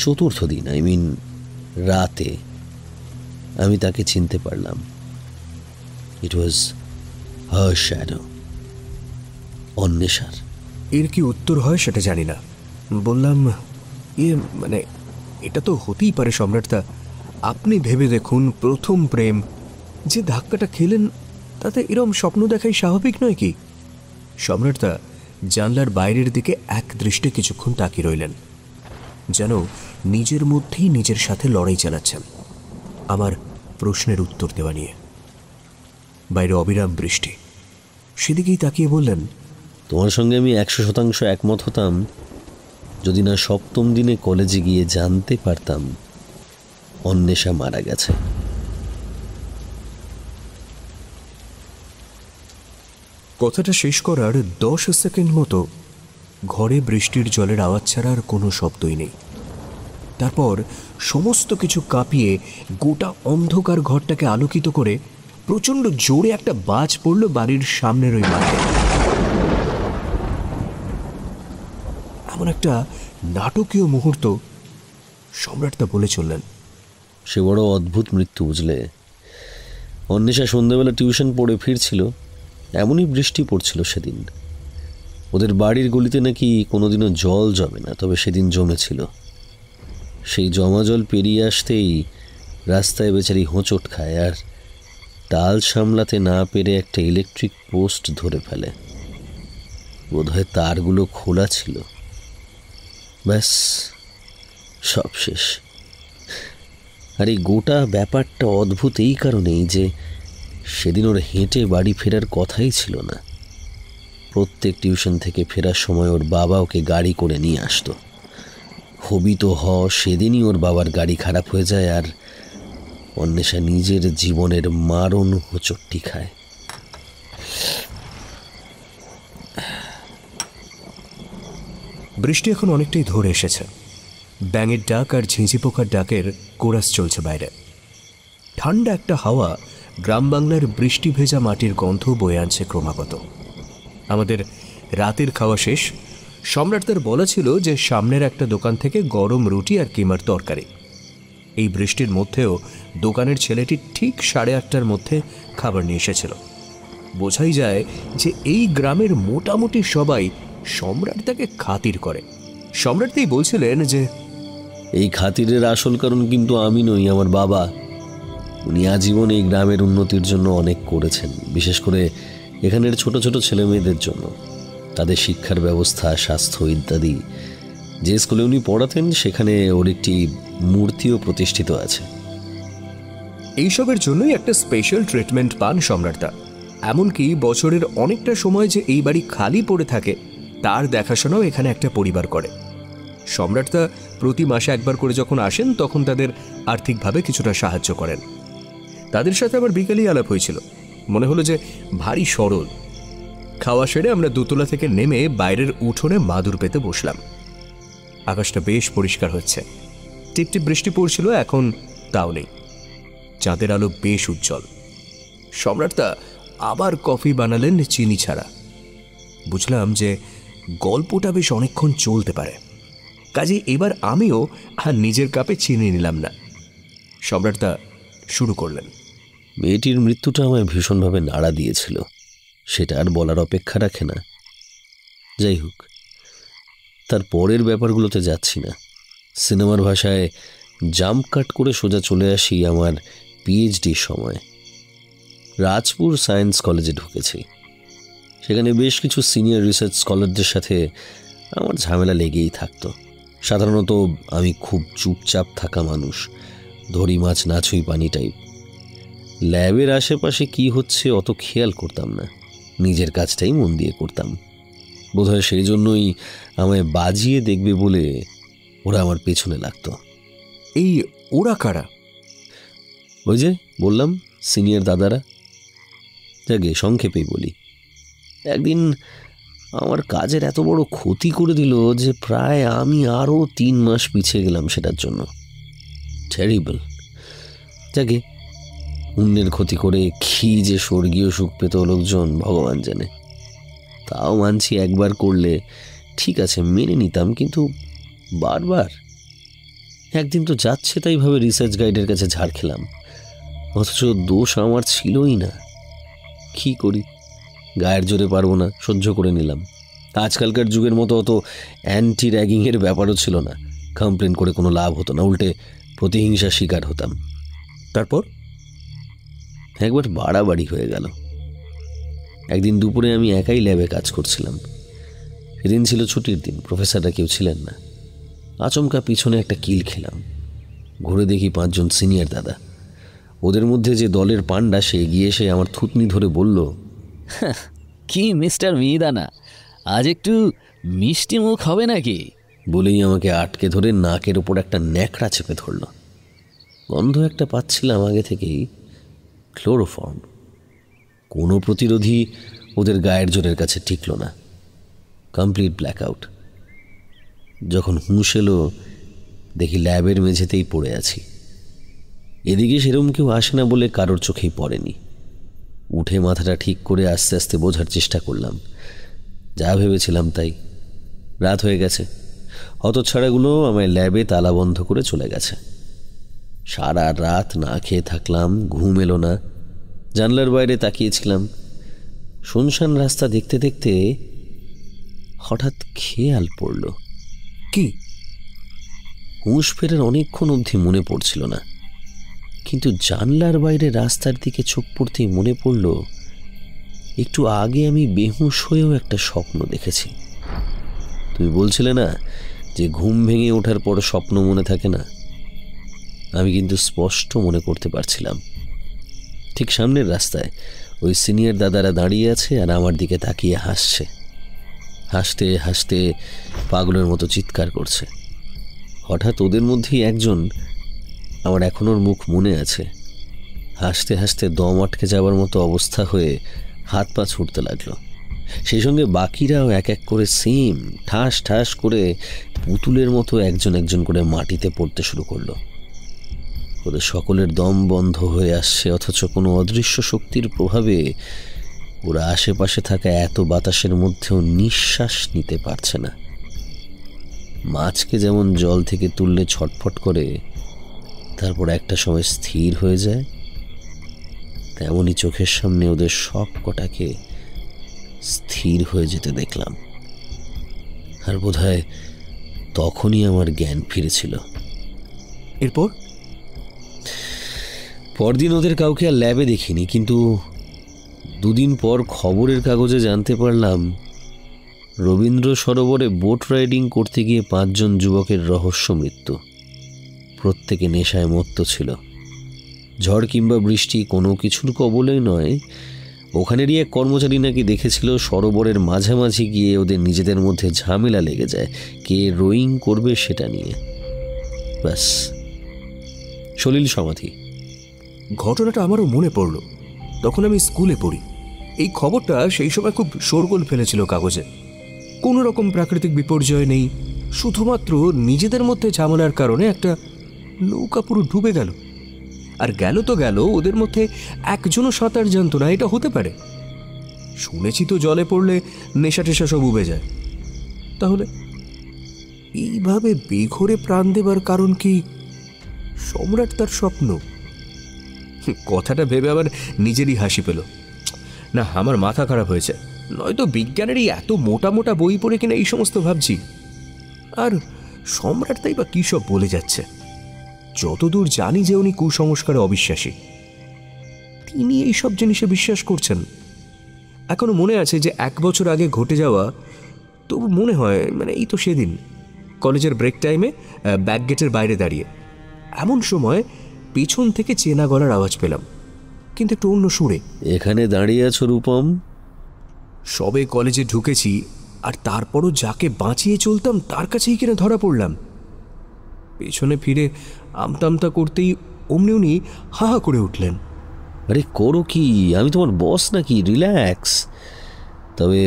4th দিন, রাতে আমি তাকে চিনতে পারলাম। ইট ওয়াজ হার শ্যাডো, অন্বেষার। এর কি উত্তর হয় সেটা জানি না। বললাম, এটা তো হতেই পারে সম্রাটদা। আপনি ভেবে দেখুন, প্রথম প্রেম, যে ধাক্কাটা খেলেন তাতে এরম স্বপ্ন দেখাই স্বাভাবিক নয় কি? সম্রাটদা জানলার বাইরের দিকে এক দৃষ্টে কিছুক্ষণ তাকিয়ে রইলেন, যেন নিজের মধ্যেই নিজের সাথে লড়াই চালাচ্ছেন আমার প্রশ্নের উত্তর দেওয়া নিয়ে। বাইরে অবিরাম বৃষ্টি, সেদিকেই তাকিয়ে বললেন, তোমার সঙ্গে আমি 100% একমত হতাম যদি না 7ম দিনে কলেজে গিয়ে জানতে পারতাম অন্বেষা মারা গেছে। কথাটা শেষ করার 10 সেকেন্ড মতো ঘরে বৃষ্টির জলের আওয়াজ ছাড়া আর কোনো শব্দই নেই। তারপর সমস্ত কিছু কাঁপিয়ে গোটা অন্ধকার ঘরটাকে আলোকিত করে প্রচণ্ড জোরে একটা বাজ পড়ল বাড়ির সামনের ওই মাঠে। এমন একটা নাটকীয় মুহূর্ত। সম্রাটদা বলে চললেন, সে বড় অদ্ভুত মৃত্যু, বুঝলে। অন্বেষা সন্ধ্যাবেলা টিউশন পড়ে ফিরছিল, এমনই বৃষ্টি পড়ছিল সেদিন। ওদের বাড়ির গলিতে নাকি কোনোদিনও জল জমে না, তবে সেদিন জমেছিল। সেই জমা জল পেরিয়ে আসতেই রাস্তায় বেচারি হোঁচট খায়, আর টাল সামলাতে না পেরে একটা ইলেকট্রিক পোস্ট ধরে ফেলে। বোধহয় তারগুলো খোলা ছিল। ব্যাস, সব শেষ। আর এই গোটা ব্যাপারটা অদ্ভুত এই কারণেই যে সেদিন ওর হেঁটে বাড়ি ফেরার কথাই ছিল না। প্রত্যেক টিউশন থেকে ফেরার সময় ওর বাবা ওকে গাড়ি করে নিয়ে আসতো। হবি তো সেদিনই ওর বাবার গাড়ি খারাপ হয়ে যায়, আর অন্বেষা নিজের জীবনের মারণ হোঁচটটি খায়। বৃষ্টি এখন অনেকটাই ধরে এসেছে। ব্যাঙের ডাক আর ঝিঁঝি পোকার ডাকের কোরাস চলছে বাইরে। ঠান্ডা একটা হাওয়া গ্রাম বাংলার বৃষ্টি ভেজা মাটির গন্ধ বয়ে আনছে ক্রমাগত। আমাদের রাতের খাওয়া শেষ। সম্রাটদের বলা ছিল যে সামনের একটা দোকান থেকে গরম রুটি আর কিমার তরকারি। এই বৃষ্টির মধ্যেও দোকানের ছেলেটি ঠিক 8:30টার মধ্যে খাবার নিয়ে এসেছিল। বোঝাই যায় যে এই গ্রামের মোটামুটি সবাই সম্রাটদাকে খাতির করে। সম্রাটদাই বলছিলেন যে এই খাতিরের আসল কারণ কিন্তু আমি নই, আমার বাবা। উনি আজীবন এই গ্রামের উন্নতির জন্য অনেক করেছেন, বিশেষ করে এখানের ছোট ছোট ছেলে মেয়েদের জন্য, তাদের শিক্ষার ব্যবস্থা, স্বাস্থ্য ইত্যাদি। যে স্কুলে উনি পড়াতেন সেখানে ওর একটি মূর্তিও প্রতিষ্ঠিত আছে। এইসবের জন্যই একটা স্পেশাল ট্রিটমেন্ট পান সম্রাটদা। এমনকি বছরের অনেকটা সময় যে এই বাড়ি খালি পড়ে থাকে তার দেখাশোনাও এখানে একটা পরিবার করে। সম্রাটদা প্রতি মাসে একবার করে যখন আসেন তখন তাদের আর্থিকভাবে কিছুটা সাহায্য করেন। তাদের সাথে আবার বিকেলেই আলাপ হয়েছিল। মনে হলো যে ভারী সরল। খাওয়া সেরে আমরা দোতলা থেকে নেমে বাইরের উঠোনে মাদুর পেতে বসলাম। আকাশটা বেশ পরিষ্কার হচ্ছে। টিপটিপ বৃষ্টি পড়ছিল, এখন তাও নেই। চাঁদের আলো বেশ উজ্জ্বল। সম্রাটদা আবার কফি বানালেন চিনি ছাড়া। বুঝলাম যে গল্পটা বেশ অনেকক্ষণ চলতে পারে, কাজে এবার আমিও আর নিজের কাপে চিনি নিলাম না। সম্রাটদা শুরু করলেন। মেয়েটির মৃত্যুটা আমায় ভীষণভাবে নাড়া দিয়েছিল, সেটা আর বলার অপেক্ষা রাখে না। যাই হোক, তার পরের ব্যাপারগুলোতে যাচ্ছি না। সিনেমার ভাষায় জাম্প কাট করে সোজা চলে আসি আমার পিএইচডির সময়। রাজপুর সায়েন্স কলেজে ঢুকেছি। সেখানে বেশ কিছু সিনিয়র রিসার্চ স্কলারদের সাথে আমার ঝামেলা লেগেই থাকতো। সাধারণত আমি খুব চুপচাপ থাকা মানুষ, ধরি মাছ না ছুঁই পানি টাইপ। ল্যাবের আশেপাশে কি হচ্ছে অত খেয়াল করতাম না, নিজের কাজটাই মন দিয়ে করতাম। বোধহয় সেই জন্যই আমায় বাজিয়ে দেখবে বলে ওরা আমার পেছনে লাগতো। এই ওরা কারা? ওই যে বললাম, সিনিয়র দাদারা। যাকে সংক্ষেপেই বলি, একদিন আমার কাজের এত বড় ক্ষতি করে দিল যে প্রায় আমি আরও 3 মাস পিছিয়ে গেলাম সেটার জন্য। টেরিবল। যাকে অন্যের ক্ষতি করে কি যে স্বর্গীয় সুখ পেত লোকজন ভগবান জানে। তাও মানছি একবার করলে ঠিক আছে, মেনে নিতাম, কিন্তু বারবার। একদিন তো যাচ্ছে তাইভাবে রিসার্চ গাইডের কাছে ঝাড় খেলাম, অথচ দোষ আমার ছিলই না। কি করি, গায়ের জোরে পারবো না, সহ্য করে নিলাম। আজকালকার যুগের মতো অত অ্যান্টি র্যাগিংয়ের ব্যাপারও ছিল না। কমপ্লেন করে কোনো লাভ হতো না, উল্টে প্রতিহিংসার শিকার হতাম। তারপর একবার বাড়াবাড়ি হয়ে গেল। একদিন দুপুরে আমি একাই ল্যাবে কাজ করছিলাম। সেদিন ছিল ছুটির দিন, প্রফেসররা কেউ ছিলেন না। আচমকা পিছনে একটা কিল খেলাম। ঘুরে দেখি 5 জন সিনিয়র দাদা। ওদের মধ্যে যে দলের পান্ডা, সে এগিয়ে এসে আমার থুতনি ধরে বলল, কি মিস্টার মিহিদানা, আজ একটু মিষ্টি মুখ হবে নাকি? বলেই আমাকে আটকে ধরে নাকের ওপর একটা ন্যাকড়া চেপে ধরল। গন্ধ একটা পাচ্ছিলাম আগে থেকেই, ক্লোরোফর্ম। কোনো প্রতিরোধী ওদের গায়ের জোরের কাছে টিকল না। Complete blackout. যখন হুঁশ এলো, দেখি ল্যাবের মেঝেতেই পড়ে আছি। এদিকে সেরকম কেউ আসে না বলে কারোর চোখেই পড়েনি। উঠে মাথাটা ঠিক করে আস্তে আস্তে বোঝার চেষ্টা করলাম। যা ভেবেছিলাম তাই। রাত হয়ে গেছে। হতচ্ছাড়াগুলো আমায় ল্যাবে তালা বন্ধ করে চলে গেছে। সারা রাত না খেয়ে থাকলাম, ঘুম এলো না। জানলার বাইরে তাকিয়েছিলাম। শুনশান রাস্তা দেখতে দেখতে হঠাৎ খেয়াল পড়ল। কি? হুঁশ ফেরার অনেকক্ষণ অবধি মনে পড়ছিল না, কিন্তু জানলার বাইরে রাস্তার দিকে চোখ পড়তেই মনে পড়ল একটু আগে আমি বেহুঁশ হয়েও একটা স্বপ্ন দেখেছি। তুমি বলছিলে না যে ঘুম ভেঙে ওঠার পর স্বপ্ন মনে থাকে না? আমি কিন্তু স্পষ্ট মনে করতে পারছিলাম। ঠিক সামনের রাস্তায় ওই সিনিয়র দাদারা দাঁড়িয়ে আছে আর আমার দিকে তাকিয়ে হাসছে। হাসতে হাসতে পাগলের মতো চিৎকার করছে। হঠাৎ ওদের মধ্যেই একজন, আমার এখনোর মুখ মনে আছে, হাসতে হাসতে দম আটকে যাওয়ার মতো অবস্থা হয়ে হাত পা ছুটতে লাগলো। সেই সঙ্গে বাকিরাও এক এক করে সেম ঠাস ঠাস করে পুতুলের মতো একজন একজন করে মাটিতে পড়তে শুরু করলো। ওদের সকলের দম বন্ধ হয়ে আসছে, অথচ কোনো অদৃশ্য শক্তির প্রভাবে ওরা আশেপাশে থাকা এত বাতাসের মধ্যেও নিঃশ্বাস নিতে পারছে না। মাছকে যেমন জল থেকে তুললে ছটফট করে, তারপর একটা সময় স্থির হয়ে যায়, তেমনই চোখের সামনে ওদের সব কটাকে স্থির হয়ে যেতে দেখলাম। আর বোধহয় তখনই আমার জ্ঞান ফিরেছিল। এরপর পরদিন ওদের কাউকে আর ল্যাবে দেখিনি, কিন্তু 2 দিন পর খবরের কাগজে জানতে পারলাম রবীন্দ্র সরোবরে বোট রাইডিং করতে গিয়ে 5 জন যুবকের রহস্য মৃত্যু। প্রত্যেকে নেশায় মত্ত ছিল। ঝড় কিংবা বৃষ্টি কোনো কিছুর কবলেই নয়। ওখানেরই এক কর্মচারী নাকি দেখেছিল সরোবরের মাঝামাঝি গিয়ে ওদের নিজেদের মধ্যে ঝামেলা লেগে যায় কে রোয়িং করবে সেটা নিয়ে। ব্যাস, সলিল সমাধি। ঘটনাটা আমারও মনে পড়ল। তখন আমি স্কুলে পড়ি। এই খবরটা সেই সময় খুব শোরগোল ফেলেছিল কাগজে। কোনো রকম প্রাকৃতিক বিপর্যয় নেই, শুধুমাত্র নিজেদের মধ্যে ঝামেলার কারণে একটা নৌকা পুরো ডুবে গেল। আর গেল তো গেল, ওদের মধ্যে একজনও সাঁতার জানতো না। এটা হতে পারে? শুনেছি তো জলে পড়লে নেশা টেশা সব উবে যায়। তাহলে এইভাবে বেঘরে প্রাণ দেবার কারণ কি সম্রাট তার স্বপ্ন? কথাটা ভেবে আবার নিজেরই হাসি পেল। না, আমার মাথা খারাপ হয়েছে। নয়তো বিজ্ঞানের এই এত মোটা মোটা বই পড়ে কিনা এই সমস্ত ভাবছি। আর সম্রাট তাই বা কী সব বলে যাচ্ছে। যতদূর জানি যে উনি কুসংস্কারে অবিশ্বাসী। তিনি এইসব জিনিসে বিশ্বাস করছেন। এখনো মনে আছে যে 1 বছর আগে ঘটে যাওয়া, তবু মনে হয় এই তো সেদিন কলেজের ব্রেক টাইমে ব্যাক গেটের বাইরে দাঁড়িয়ে এমন সময় পেছন থেকে চেনা গলার আওয়াজ পেলাম, কিন্তু একটু অন্য সুরে। এখানে দাঁড়িয়ে আছো রূপম? সবে কলেজে ঢুকেছি, আর তারপরও যাকে বাঁচিয়ে চলতাম তার কাছেই কিনা ধরা পড়লাম। পেছনে ফিরে আমতামতা করতেই অমনি উনি হা হা করে উঠলেন। আরে করো কি, আমি তোমার বস নাকি? রিল্যাক্স। তবে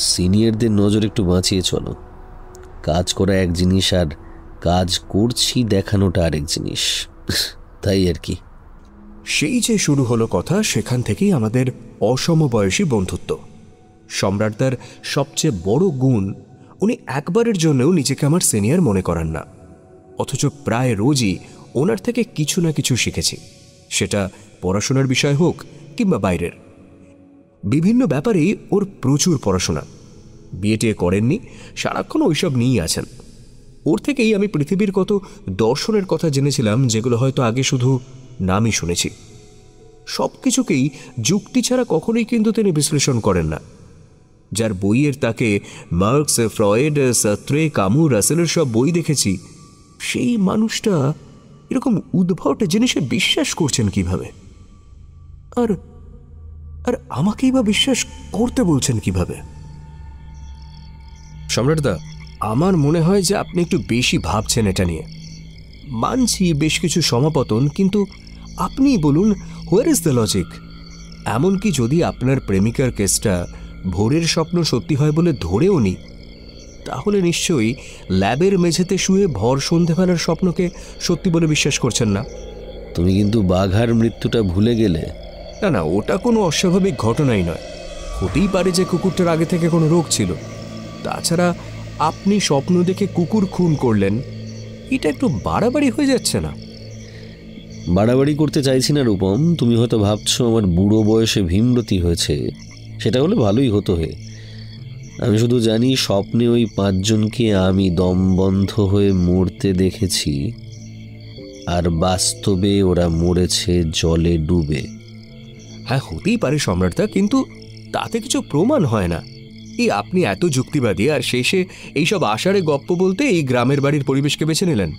সিনিয়রদের নজর একটু বাঁচিয়ে চলো। কাজ করা এক জিনিস, আর কাজ করছি দেখানোটা আরেক জিনিস, তাই আর কি। সেই যে শুরু হলো কথা, সেখান থেকেই আমাদের অসমবয়সী বন্ধুত্ব। সম্রাটদার সবচেয়ে বড় গুণ, উনি একবারের জন্যও নিজেকে আমার সিনিয়র মনে করেন না, অথচ প্রায় রোজই ওনার থেকে কিছু না কিছু শিখেছি, সেটা পড়াশোনার বিষয় হোক কিংবা বাইরের। বিভিন্ন ব্যাপারেই ওর প্রচুর পড়াশোনা। বিয়ে করেননি, সারাক্ষণ ওইসব নিয়েই আছেন। ওর থেকেই আমি পৃথিবীর কত দর্শনের কথা জেনেছিলাম, যেগুলো হয়তো আগে শুধু নামই শুনেছি। সব কিছুকেই যুক্তি ছাড়া কখনোই কিন্তু তিনি বিশ্লেষণ করেন না। যার বইয়ের তাকে মার্কস, ফ্রয়েড, সাত্রে, কামু, রাসেলের সব বই দেখেছি, সেই মানুষটা এরকম উদ্ভট জিনিসে বিশ্বাস করছেন কিভাবে? আর আর আমাকেই বা বিশ্বাস করতে বলছেন কিভাবে? সম্রাটদা, আমার মনে হয় যে আপনি একটু বেশি ভাবছেন এটা নিয়ে। মানছি বেশ কিছু সমাপতন, কিন্তু আপনিই বলুন, হোয়ার ইজ দ্য লজিক? এমনকি যদি আপনার প্রেমিকার কেসটা ভোরের স্বপ্ন সত্যি হয় বলে ধরেও নি, তাহলে নিশ্চয়ই ল্যাবের মেঝেতে শুয়ে ভর সন্ধেবেলার স্বপ্নকে সত্যি বলে বিশ্বাস করছেন না। তুমি কিন্তু বাঘার মৃত্যুটা ভুলে গেলে। না না, ওটা কোনো অস্বাভাবিক ঘটনাই নয়। হতেই পারে যে কুকুরটার আগে থেকে কোনো রোগ ছিল। তাছাড়া আপনি স্বপ্ন দেখে কুকুর খুন করলেন, এটা একটু বাড়াবাড়ি হয়ে যাচ্ছে না? বাড়াবাড়ি করতে চাইছি না রূপম। তুমি হয়তো ভাবছো আমার বুড়ো বয়সে ভীমরতি হয়েছে, সেটা হলে ভালোই হতো। আমি শুধু জানি স্বপ্নে ওই 5 জনকে আমি দমবন্ধ হয়ে মরতে দেখেছি, আর বাস্তবে ওরা মরেছে জলে ডুবে। হ্যাঁ, হতেই পারে সম্রাটদা, কিন্তু তাতে কিছু প্রমাণ হয় না। এই আপনি এত যুক্তিবাদী, আর শেষে এইসব আষাঢ়ে গপ্প বলতে এই গ্রামের বাড়ির পরিবেশকে বেছে নিলেন।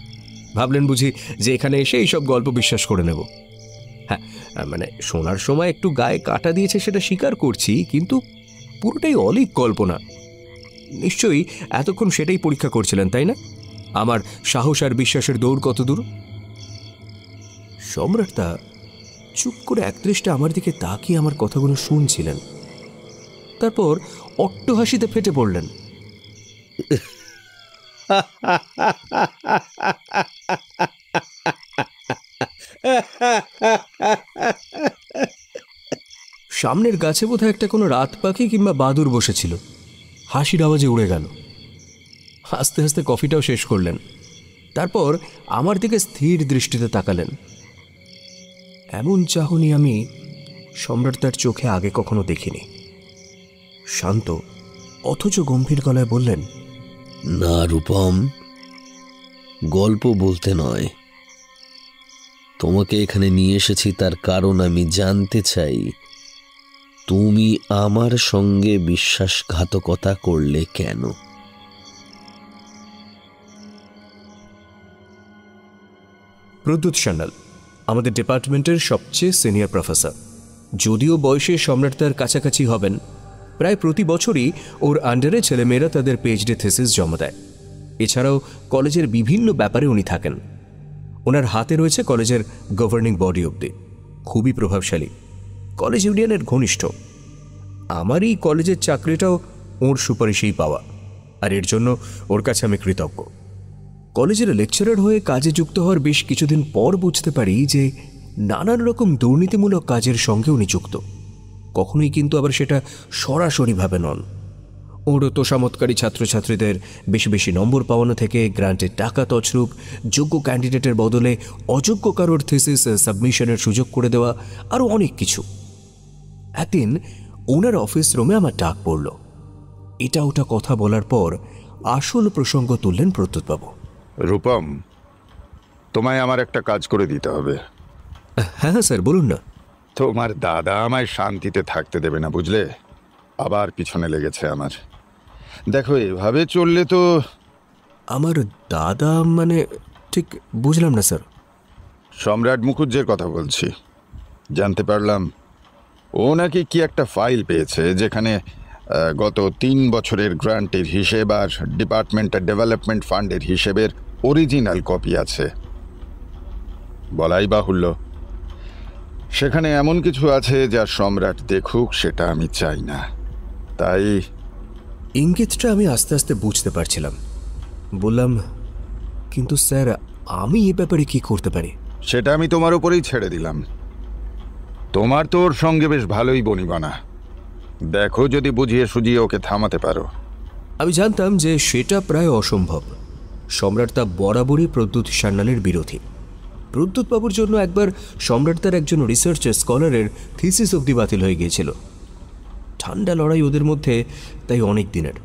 ভাবলেন বুঝি যে এখানে এসে এইসব গল্প বিশ্বাস করে নেব? হ্যাঁ, শোনার সময় একটু গায়ে কাটা দিয়েছে, সেটা স্বীকার করছি, কিন্তু পুরোটাই অলীক কল্পনা। নিশ্চয়ই এতক্ষণ সেটাই পরীক্ষা করছিলেন, তাই না? আমার সাহস আর বিশ্বাসের দৌড় কত দূর। সম্রাটদা চুপ করে একদৃষ্টে আমার দিকে তাকিয়ে আমার কথাগুলো শুনছিলেন। তারপর অট্টহাসিতে ফেটে পড়লেন। সামনের গাছে বোধহয় একটা কোনো রাত পাখি কিংবা বাদুড় বসেছিল। হাসির আওয়াজে উড়ে গেল। হাসতে হাসতে কফিটাও শেষ করলেন। তারপর আমার দিকে স্থির দৃষ্টিতে তাকালেন। এমন চাহনি আমি সম্রাটদার চোখে আগে কখনো দেখিনি। শান্ত অথচ গম্ভীর গলায় বললেন, না রূপম, গল্প বলতে নয়, তোমাকে এখানে নিয়ে এসেছি তার কারণ আমি জানতে চাই তুমি আমার সঙ্গে বিশ্বাসঘাতকতা করলে কেন। প্রদ্যুৎ সান্যাল আমাদের ডিপার্টমেন্টের সবচেয়ে সিনিয়র প্রফেসর। যদিও বয়সে সম্রাটদার কাছাকাছি হবেন, প্রায় প্রতি বছরই ওর আন্ডারে ছেলেমেয়েরা তাদের পিএইচডি থিসিস জমা দেয়। এছাড়াও কলেজের বিভিন্ন ব্যাপারে উনি থাকেন। ওনার হাতে রয়েছে কলেজের গভর্নিং বডি অবধি। খুবই প্রভাবশালী, কলেজ ইউনিয়নের ঘনিষ্ঠ। আমার এই কলেজের চাকরিটাও ওর সুপারিশেই পাওয়া, আর এর জন্য ওর কাছে আমি কৃতজ্ঞ। কলেজের লেকচারার হয়ে কাজে যুক্ত হওয়ার বেশ কিছুদিন পর বুঝতে পারি যে নানান রকম দুর্নীতিমূলক কাজের সঙ্গে উনি যুক্ত। কখনোই কিন্তু আবার সেটা সরাসরিভাবে নন। ওর তোষামতকারী ছাত্রছাত্রীদের বেশি বেশি নম্বর পাওয়ানো থেকে গ্রান্টের টাকা তছরূপ, যোগ্য ক্যান্ডিডেটের বদলে অযোগ্য কারোর থিসিস সাবমিশনের সুযোগ করে দেওয়া, আরও অনেক কিছু। একদিন ওনার অফিস রুমে আমার ডাক পড়ল। এটা ওটা কথা বলার পর আসল প্রসঙ্গ তুললেন প্রদ্যুৎবাবু। রূপম, তোমায় আমার একটা কাজ করে দিতে হবে। হ্যাঁ হ্যাঁ স্যার, বলুন না। তোমার দাদা আমায় শান্তিতে থাকতে দেবে না, বুঝলে? আবার পিছনে লেগেছে আমার। দেখো, এভাবে চললে তো। আমার দাদা মানে ঠিক বুঝলাম না স্যার। সম্রাট মুখুজ্জের কথা বলছি। জানতে পারলাম ও নাকি কি একটা ফাইল পেয়েছে যেখানে গত 3 বছরের গ্রান্টের হিসেব আর ডিপার্টমেন্টের ডেভেলপমেন্ট ফান্ডের হিসেবের অরিজিনাল কপি আছে। বলাই বাহুল্য, সেখানে এমন কিছু আছে যা সম্রাট দেখুক, সেটা আমি চাই না। তাই ইঙ্গিতটা আমি আস্তে আস্তে বুঝতে পারছিলাম। বললাম, কিন্তু স্যার আমি এ ব্যাপারে কি করতে পারি? সেটা আমি তোমার উপরেই ছেড়ে দিলাম। তোমার তো ওর সঙ্গে বেশ ভালোই বনিবনা। দেখো যদি বুঝিয়ে সুঝিয়ে ওকে থামাতে পারো। আমি জানতাম যে সেটা প্রায় অসম্ভব। সম্রাট তা বরাবরই প্রদ্যুৎ সান্যালের বিরোধী। প্রদ্যুৎবাবুর জন্য একবার সম্রাট তার একজন রিসার্চ স্কলারের থিসিস অবধি বাতিল হয়ে গিয়েছিল। ঠান্ডা লড়াই ওদের মধ্যে তাই অনেক দিনের।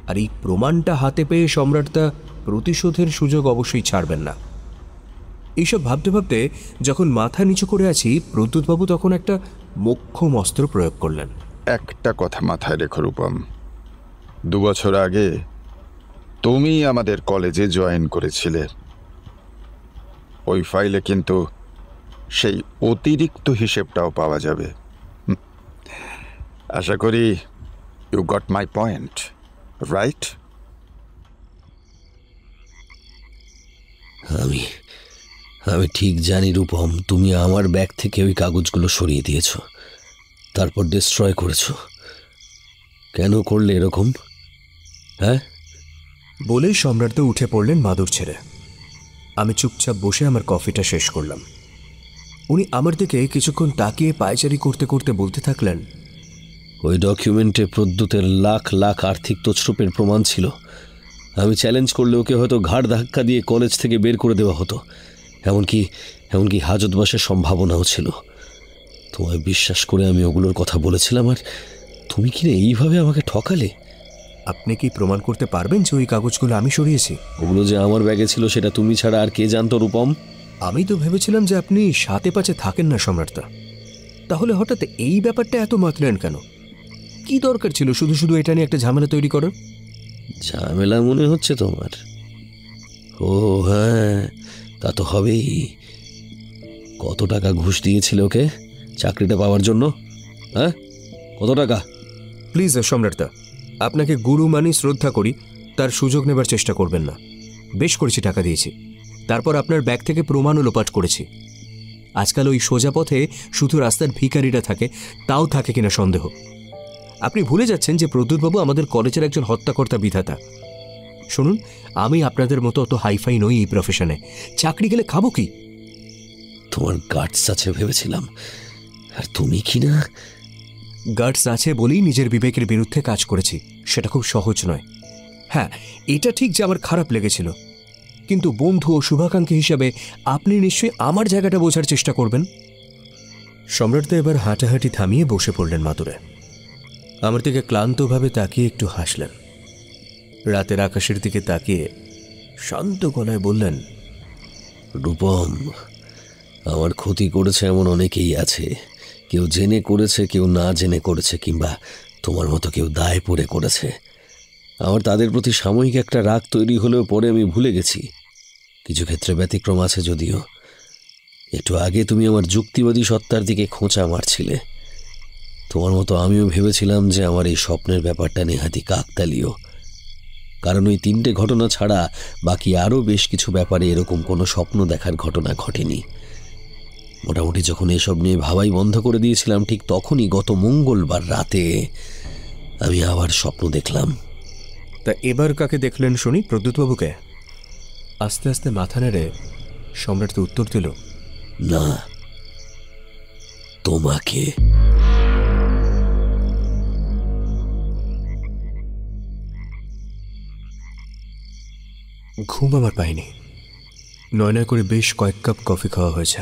আর এই প্রমাণটা হাতে পেয়ে সম্রাট তা প্রতিশোধের সুযোগ অবশ্যই ছাড়বেন না। এইসব ভাবতে ভাবতে যখন মাথা নিচু করে আছি, প্রদ্যুৎবাবু তখন একটা মোক্ষম অস্ত্র প্রয়োগ করলেন। একটা কথা মাথায় রেখো রূপম, 2 বছর আগে তুমি আমাদের কলেজে জয়েন করেছিলে। ওই ফাইলে কিন্তু সেই অতিরিক্ত হিসেবটাও পাওয়া যাবে। আশা করি you got my point, right? আমি ঠিক জানি রূপম, তুমি আমার ব্যাগ থেকে ওই কাগজগুলো সরিয়ে দিয়েছ, তারপর ডিস্ট্রয় করেছ। কেন করলে এরকম? হ্যাঁ, বলেই সম্রাট তো উঠে পড়লেন মাদুর ছেড়ে। আমি চুপচাপ বসে আমার কফিটা শেষ করলাম। উনি আমার দিকে কিছুক্ষণ তাকিয়ে পায়চারি করতে করতে বলতে থাকলেন, ওই ডকুমেন্টে প্রদ্যুতের লাখ লাখ আর্থিক তছরূপের প্রমাণ ছিল। আমি চ্যালেঞ্জ করলে ওকে হয়তো ঘাড় ধাক্কা দিয়ে কলেজ থেকে বের করে দেওয়া হতো, এমনকি হাজতবাসের সম্ভাবনাও ছিল। তোমায় বিশ্বাস করে আমি ওগুলোর কথা বলেছিলাম, আর তুমি কিনা এইভাবে আমাকে ঠকালে। আপনি কি প্রমাণ করতে পারবেন যে ওই কাগজগুলো আমি সরিয়েছি? ওগুলো যে আমার ব্যাগে ছিল সেটা তুমি ছাড়া আর কে জানতো রূপম? আমি তো ভেবেছিলাম যে আপনি সাথে পাচে থাকেন না সম্রাটদা। তাহলে হঠাৎ এই ব্যাপারটা এত মাতলেন কেন? কি দরকার ছিল শুধু শুধু এটা নিয়ে একটা ঝামেলা তৈরি করার? ঝামেলা মনে হচ্ছে তোমার? ও হ্যাঁ, তা তো হবেই। কত টাকা ঘুষ দিয়েছিল ওকে চাকরিটা পাওয়ার জন্য? হ্যাঁ, কত টাকা? প্লিজ সম্রাটদা, আপনাকে গুরু মানি শ্রদ্ধা করি, তার সুযোগ নেবার চেষ্টা করবেন না। বেশ করেছি টাকা দিয়েছি, তারপর আপনার ব্যাগ থেকে প্রমাণও লোপাট করেছি। আজকাল ওই সোজা পথে শুধু রাস্তার ভিখারিরা থাকে, তাও থাকে কিনা সন্দেহ। আপনি ভুলে যাচ্ছেন যে প্রদ্যুৎবাবু আমাদের কলেজের একজন হত্যাকর্তা বিধাতা। শুনুন, আমি আপনাদের মতো অত হাইফাই নই এই প্রফেশনে। চাকরি গেলে খাবো কি? তোমার গার্ডস আছে ভেবেছিলাম, আর তুমি কি না। গার্ডস আছে বলেই নিজের বিবেকের বিরুদ্ধে কাজ করেছি। সেটা খুব সহজ নয়। হ্যাঁ, এটা ঠিক যে আমার খারাপ লেগেছিল, কিন্তু বন্ধু ও শুভাকাঙ্ক্ষী হিসাবে আপনি নিশ্চয়ই আমার জায়গাটা বোঝার চেষ্টা করবেন। সম্রাটদা এবার হাঁটাহাঁটি থামিয়ে বসে পড়লেন মাদুরে। আমার দিকে ক্লান্তভাবে তাকিয়ে একটু হাসলেন। রাতের আকাশের দিকে তাকিয়ে শান্ত গলায় বললেন, রূপম, আমার ক্ষতি করেছে এমন অনেকেই আছে। কেউ জেনে করেছে, কেউ না জেনে করেছে, কিংবা তোমার মতো কেউ দায় পড়ে করেছে। আমার তাদের প্রতি সাময়িক একটা রাগ তৈরি হলেও পরে আমি ভুলে গেছি। কিছু ক্ষেত্রে ব্যতিক্রম আছে যদিও। একটু আগে তুমি আমার যুক্তিবাদী সত্তার দিকে খোঁচা মারছিলে। তোমার মতো আমিও ভেবেছিলাম যে আমার এই স্বপ্নের ব্যাপারটা নেহাতি কাকতালীয়, কারণ ওই 3টে ঘটনা ছাড়া বাকি আরও বেশ কিছু ব্যাপারে এরকম কোনো স্বপ্ন দেখার ঘটনা ঘটেনি। মোটামুটি যখন এসব নিয়ে ভাবাই বন্ধ করে দিয়েছিলাম, ঠিক তখনই গত মঙ্গলবার রাতে আমি আবার স্বপ্ন দেখলাম। তা এবার কাকে দেখলেন শুনি? প্রদ্যুৎবাবুকে? আস্তে আস্তে মাথা নেড়ে সম্রাট উত্তর দিল, না, তোমাকে। ঘুম আমার পাইনি। নয় নয় করে বেশ কয়েক কাপ কফি খাওয়া হয়েছে,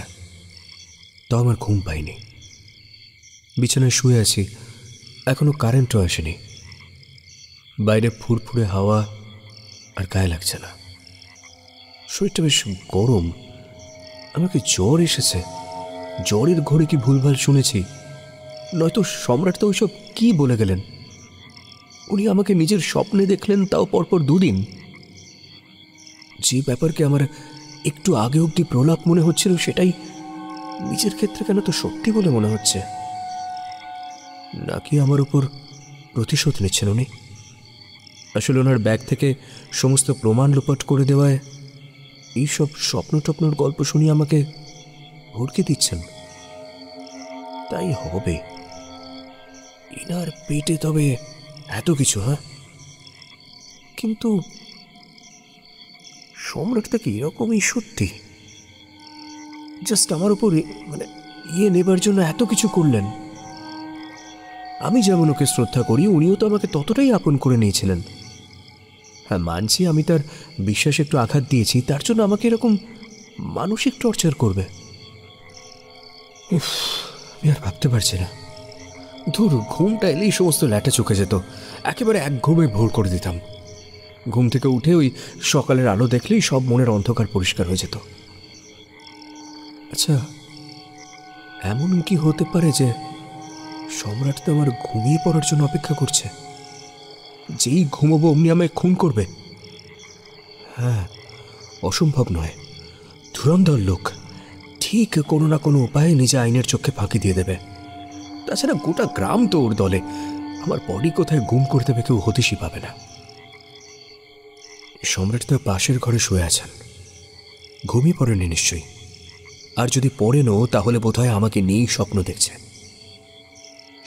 তাও আমার ঘুম পাইনি। বিছানায় শুয়ে আছি, এখনো কারেন্টও আসেনি। বাইরে ফুরফুরে হাওয়া আর গায়ে লাগছে না। শরীরটা বেশ গরম। আমাকে জ্বর এসেছে জ্বরের ঘোরে কি ভুলভাল শুনেছি, নয়তো সম্রাট তো ওইসব কি বলে গেলেন? উনি আমাকে নিজের স্বপ্নে দেখলেন, তাও পরপর 2 দিন। যে ব্যাপারকে আমার একটু আগে অবধি প্রলাপ মনে হচ্ছিল, সেটাই নিজের ক্ষেত্রে কেন তো সত্যি বলে মনে হচ্ছে। নাকি আমার উপর প্রতিশোধ নিচ্ছেন উনি? আসলে ওনার ব্যাগ থেকে সমস্ত প্রমাণ লোপাট করে দেওয়ায় এইসব স্বপ্ন টপ্নর গল্প শুনিয়ে আমাকে ভড়কে দিচ্ছেন। তাই হবে। এনার পেটে তবে এত কিছু, হ্যাঁ? কিন্তু সম্রাটটা কি এরকমই সত্যি? জাস্ট আমার উপর মানে নেবার জন্য এত কিছু করলেন। আমি যেমন ওকে শ্রদ্ধা করি, উনিও তো আমাকে ততটাই আপন করে নিয়েছিলেন। হ্যাঁ, মানছি আমি তার বিশ্বাস একটু আঘাত দিয়েছি, তার জন্য আমাকে এরকম মানসিক টর্চার করবে? আমি আর ভাবতে পারছি না। ধুর, ঘুমটা এলেই সমস্ত ল্যাটা চুকে যেত, একেবারে এক ঘুমে ভোর করে দিতাম। ঘুম থেকে উঠে ওই সকালের আলো দেখলেই সব মনের অন্ধকার পরিষ্কার হয়ে যেত। আচ্ছা, এমন কি হতে পারে যে সম্রাট তো আমার ঘুমিয়ে পড়ার জন্য অপেক্ষা করছে? যেই ঘুমোবো অমনি আমায় খুন করবে? হ্যাঁ, অসম্ভব নয়। ধুরন্ধর লোক, ঠিক কোনো না কোনো উপায়ে নিজে আইনের চোখে ফাঁকি দিয়ে দেবে। তাছাড়া গোটা গ্রাম তো ওর দলে, আমার বডি কোথায় গুম করে দেবে কেউ হদিশই পাবে না। সম্রাট তো পাশের ঘরে শুয়ে আছেন, ঘুমিয়ে পড়েনি নিশ্চয়ই। আর যদি পড়েনও, তাহলে বোধহয় আমাকে নিয়েই স্বপ্ন দেখছে।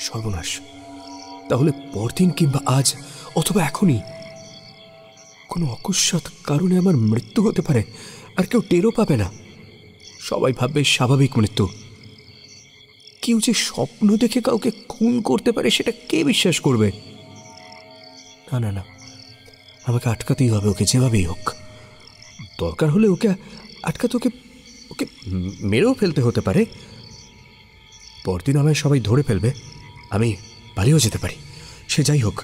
সর্বনাশ! তাহলে পরদিন কিংবা আজ, অথবা এখনই কোনো অকস্মাৎ কারণে আমার মৃত্যু হতে পারে, আর কেউ টেরও পাবে না। সবাই ভাববে স্বাভাবিক মৃত্যু। কেউ যে স্বপ্ন দেখে কাউকে খুন করতে পারে, সেটা কে বিশ্বাস করবে? না না না, আমাকে আটকাতেই হবে ওকে, যেভাবেই হোক। দরকার হলে ওকে আটকাতে ওকে ওকে মেরেও ফেলতে হতে পারে। পরদিন আমায় সবাই ধরে ফেলবে, আমি পালিয়েও যেতে পারি। সে যাই হোক,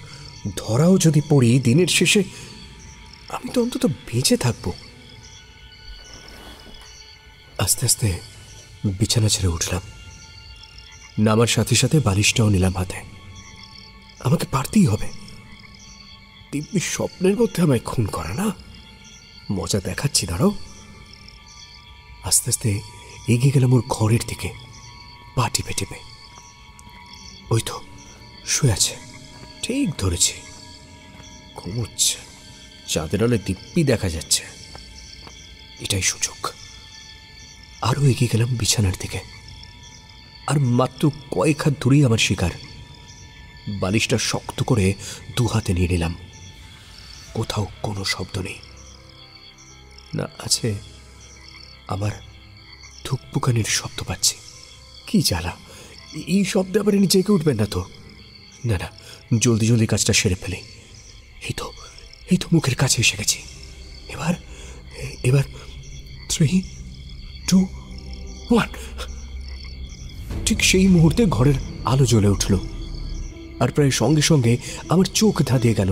ধরাও যদি পড়ি, দিনের শেষে আমি তো অন্তত বেঁচে থাকব। আস্তে আস্তে বিছানা ছেড়ে উঠলাম। নামার সাথে সাথে বালিশটাও নিলাম হাতে। আমাকে পারতেই হবে। দিব্যি স্বপ্নের মধ্যে আমায় খুন করা, না মজা দেখাচ্ছি, দাঁড়াও। আস্তে আস্তে এগিয়ে গেলাম ওর ঘরের দিকে, পা টিপে টিপে। ওই তো শুয়ে আছে, ঠিক ধরেছি, ঘুমোচ্ছে। চাঁদের আলোয় দিব্যি দেখা যাচ্ছে। এটাই সুযোগ। আরও এগিয়ে গেলাম বিছানার দিকে। আর মাত্র কয়েক হাত দূরেই আমার শিকার। বালিশটা শক্ত করে 2 হাতে নিয়ে নিলাম। কোথাও কোনো শব্দ নেই। না, আছে আমার ধুকপুকানির শব্দ পাচ্ছি। কি জ্বালা! এই শব্দে আবার ইনি জেগে উঠবেন না তো? না না, জলদি জলদি কাজটা সেরে ফেলে। এই তো মুখের কাছে এসে গেছি। এবার এবার 3, 2, 1। ঠিক সেই মুহূর্তে ঘরের আলো জ্বলে উঠল, আর প্রায় সঙ্গে সঙ্গে আমার চোখ ধাঁধিয়ে গেল।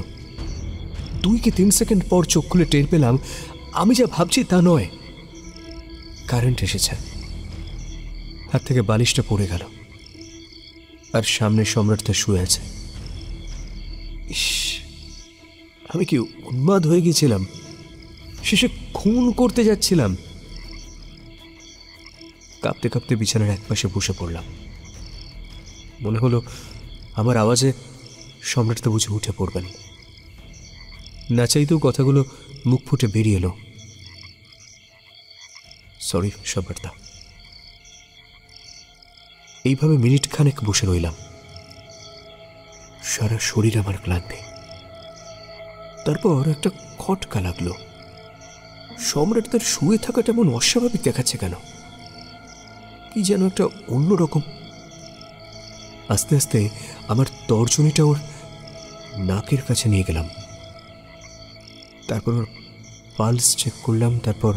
2 কি 3 সেকেন্ড পর চোখ খুলে টের পেলাম আমি যা ভাবছি তা নয়। কারেন্ট এসেছে। হাত থেকে বালিশটা পড়ে গেল, আর সামনে সম্রাটটা শুয়ে আছে। ইস, আমি কি উন্মাদ হয়ে গেছিলাম? শেষে খুন করতে যাচ্ছিলাম। কাঁপতে কাঁপতে বিছানার একপাশে বসে পড়লাম। মনে হলো আমার আওয়াজে সম্রাটটা বুঝে উঠে পড়বেন। না চাইতেও কথাগুলো মুখ ফুটে বেরিয়ে এলো। সরি সম্রাটদা। এইভাবে মিনিট খানেক বসে রইলাম। সারা শরীর আমার ক্লান্তি। তারপর একটা খটকা লাগলো। সম্রাট তার শুয়ে থাকাটা এমন অস্বাভাবিক দেখাচ্ছে কেন? কি যেন একটা অন্যরকম। আস্তে আস্তে আমার তর্জনীটা ওর নাকের কাছে নিয়ে গেলাম। তারপর ওর পালস চেক করলাম, তারপর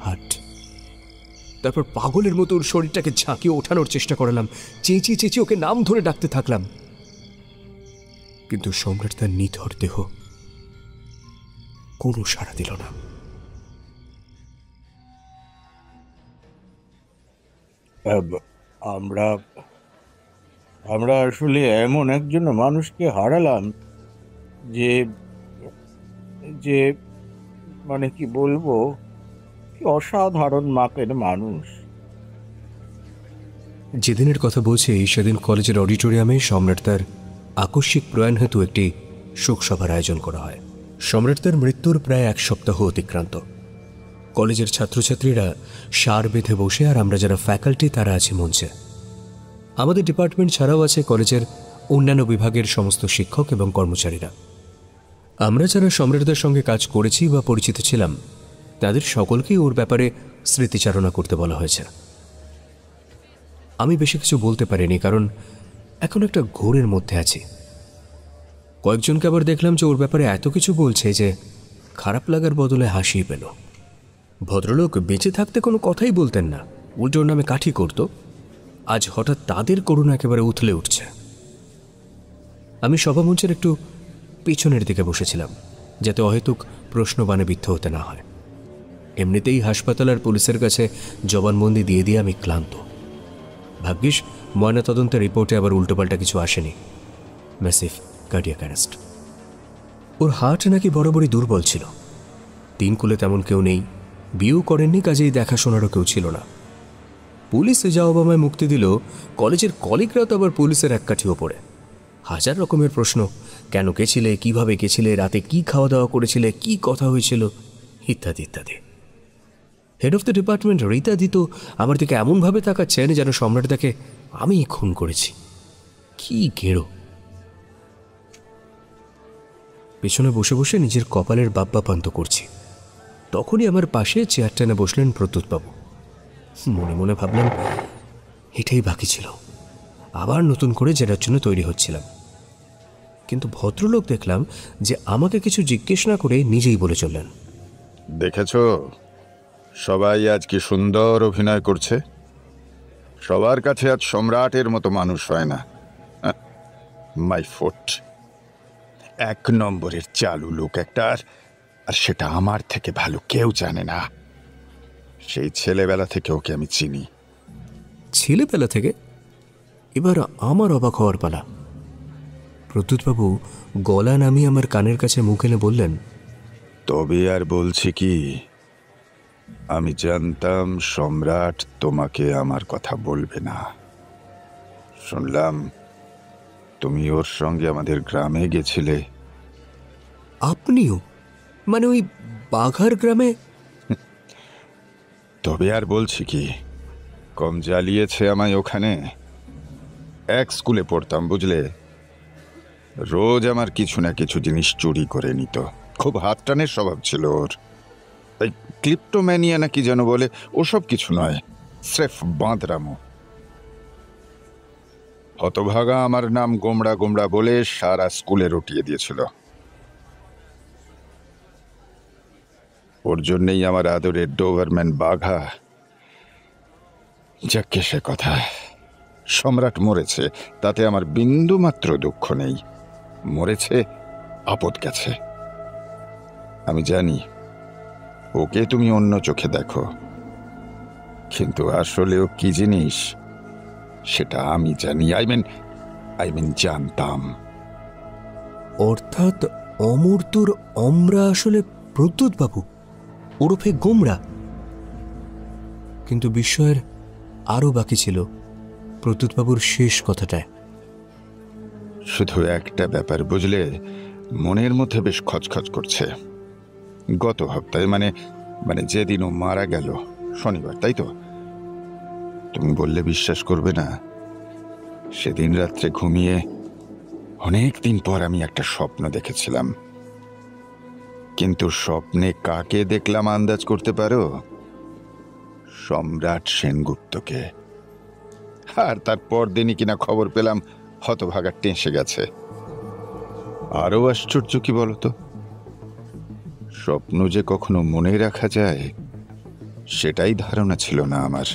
হার্ট। তারপর পাগলের মতো ওর শরীরটাকে ঝাঁকিয়ে ওঠানোর চেষ্টা করলাম। চেঁচিয়ে চেঁচিয়ে ওকে নাম ধরে ডাকতে থাকলাম। কিন্তু সম্রাট তার নিথর দেহ কোনো সাড়া দিল না। আমরা আমরা আসলে এমন একজন মানুষকে হারালাম যে যে মানে কি বলবো, কি অসাধারণ মাপের মানুষ। যেদিনের কথা বলছি সেদিন কলেজের অডিটোরিয়ামে সম্রাট তার আকস্মিক প্রয়াণ হেতু একটি শোকসভার আয়োজন করা হয়। সম্রাট তার মৃত্যুর প্রায় 1 সপ্তাহ অতিক্রান্ত। কলেজের ছাত্রছাত্রীরা সার বেঁধে বসে, আর আমরা যারা ফ্যাকাল্টি তারা আছি মঞ্চে। আমাদের ডিপার্টমেন্ট ছাড়াও আছে কলেজের অন্যান্য বিভাগের সমস্ত শিক্ষক এবং কর্মচারীরা। আমরা যারা সম্রাটদের সঙ্গে কাজ করেছি বা পরিচিত ছিলাম তাদের সকলকেই ওর ব্যাপারে স্মৃতিচারণা করতে বলা হয়েছে। আমি বেশি কিছু বলতে পারিনি, কারণ এখন একটা ঘোরের মধ্যে আছি। কয়েকজনকে আবার দেখলাম যে ওর ব্যাপারে এত কিছু বলছে যে খারাপ লাগার বদলে হাসি পেল। ভদ্রলোক বেঁচে থাকতে কোনো কথাই বলতেন না, উল্টো ওর নামে কাঠি করত। আজ হঠাৎ তাদের করুণা একেবারে উথলে উঠছে। আমি সভামঞ্চের একটু পিছনের দিকে বসেছিলাম, যাতে অহেতুক প্রশ্নবাণে বিদ্ধ হতে না হয়। এমনিতেই হাসপাতাল আর পুলিশের কাছে জবানবন্দি দিয়ে দিয়ে আমি ক্লান্ত। ভাগ্যিস ময়নাতদন্তের রিপোর্টে আবার উল্টোপাল্টা কিছু আসেনি। Massive cardiac arrest. ওর হার্ট নাকি বরাবরই দুর্বল ছিল। 3 কুলে তেমন কেউ নেই, বিয়েও করেননি, কাজেই দেখাশোনারও কেউ ছিল না। পুলিশে যাওয়া বামায় মুক্তি দিল, কলেজের কলিগরাও তো আবার পুলিশের এক কাঠি ওপরে। 1000 রকমের প্রশ্ন, কেন গেছিলে, কিভাবে গেছিলে, রাতে কি খাওয়া দাওয়া করেছিলে, কি কথা হয়েছিল, ইত্যাদি ইত্যাদি। Head of the department Rita দিত আমার দিকে এমনভাবে তাকাচ্ছেন যেন সম্রাটদাকে আমি খুন করেছি। কি গেরো। পেছনে বসে বসে নিজের কপালের বাপ্পাপান্ত করছি। তখনই আমার পাশে চেয়ার টেনে বসলেন প্রদ্যুৎবাবু। মনে মনে ভাবলাম এটাই বাকি ছিল, আবার নতুন করে জেরার জন্য তৈরি হচ্ছিলাম। কিন্তু ভদ্রলোক দেখলাম যে আমাকে কিছু জিজ্ঞেস না করে নিজেই বলে চললেন, দেখেছ সবাই আজ কি সুন্দর অভিনয় করছে। সবার কাছে আজ সম্রাটের মতো মানুষ হয় না। মাই ফুট, 1 নম্বরের চালু লোক একটা, আর সেটা আমার থেকে ভালো কেউ জানে না। সেই ছেলেবেলা থেকে ওকে আমি চিনি। ছেলেবেলা থেকে? এবার আমার অবাক হওয়ার পালা। প্রদ্যুৎবাবু গলা নামিয়ে আমার কানের কাছে মুখ এনে বললেন, তবে আর বলছি কি, আমি জানতাম সম্রাট তোমাকে আমার কথা বলবে না। শুনলাম তুমি ওর সঙ্গে আমাদের গ্রামে গেছিলে। আপনিও? মানে ওই বাঘার গ্রামে? তবে আর বলছি কি, কম জ্বালিয়েছে আমায় ওখানে। এক স্কুলে পড়তাম বুঝলে, রোজ আমার কিছু না কিছু জিনিস চুরি করে নিত। খুব হাত টানের স্বভাব ছিল ওর। তাই ক্লিপ্টোম্যানিয়া নাকি যেন বলে, ওসব কিছু নয়, স্রেফ বাঁদরামো। হতভাগা আমার নাম গোমড়া গোমড়া বলে সারা স্কুলে রটিয়ে দিয়েছিল। ওর জন্যেই আমার আদরের ডোভারম্যান বাঘা। যাকে সে কথা, সম্রাট মরেছে, তাতে আমার বিন্দু মাত্র দুঃখ নেই। মরেছে, আপদ গেছে। আমি জানি ওকে তুমি অন্য চোখে দেখো, কিন্তু আসলে ও কি জিনিস সেটা আমি জানি। আই মিন জানতাম। অর্থাৎ অমূর্তর অমরা আসলে প্রদ্যুৎবাবু ওরফে গোমরা। কিন্তু বিস্ময়ের আরও বাকি ছিল প্রদ্যুৎবাবুর শেষ কথাটায়। শুধু একটা ব্যাপার বুঝলে, মনের মধ্যে বেশ খচখচ করছে। গত সপ্তাহে মানে যেদিন ও মারা গেল, শনিবার, তাই তো? তুমি বললে বিশ্বাস করবে না, সেদিন রাত্রে ঘুমিয়ে অনেক দিন পর আমি একটা স্বপ্ন দেখেছিলাম। কিন্তু স্বপ্নে কাকে দেখলাম আন্দাজ করতে পারো? সম্রাট সেনগুপ্তকে। আর তারপর দিনই কিনা খবর পেলাম হতভাগা টেঁসে গেছে। আরো আশ্চর্য কি বলতো, স্বপ্ন যে কখনো মনে রাখা যায় সেটাই ধারণা ছিল না আমার।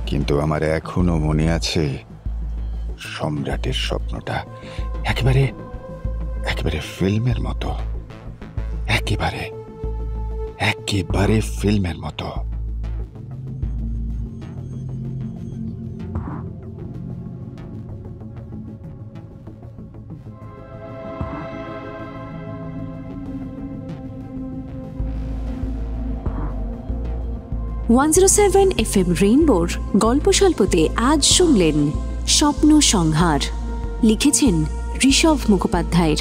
কিন্তু আমার এখনো মনে আছে সম্রাটের স্বপ্নটা, একেবারে একেবারে ফিল্মের মতো। একেবারে ফিল্মের মতো। 107 FM রেইনবোর গল্প স্বল্পতে আজ শুনলেন স্বপ্ন সংহার, লিখেছেন ঋষভ মুখোপাধ্যায়ের।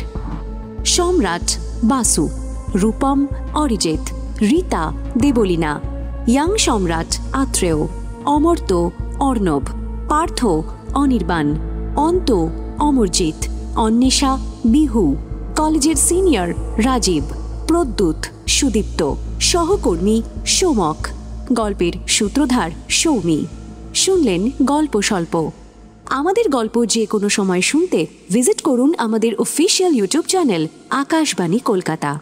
সম্রাট বাসু, রূপম অরিজিৎ, রীতা দেবলীনা, ইয়াং সম্রাট আত্রেয়, অমর্ত্য অর্ণব, পার্থ অনির্বাণ, অন্ত অমরজিৎ, অন্বেষা বিহু, কলেজের সিনিয়র রাজীব, প্রদ্যুৎ সুদীপ্ত, সহকর্মী সোমক, গল্পের সূত্রধার সৌমি। শুনলেন গল্প স্বল্প। আমাদের গল্প যে কোনো সময় শুনতে ভিজিট করুন আমাদের official YouTube channel Akashvani Kolkata.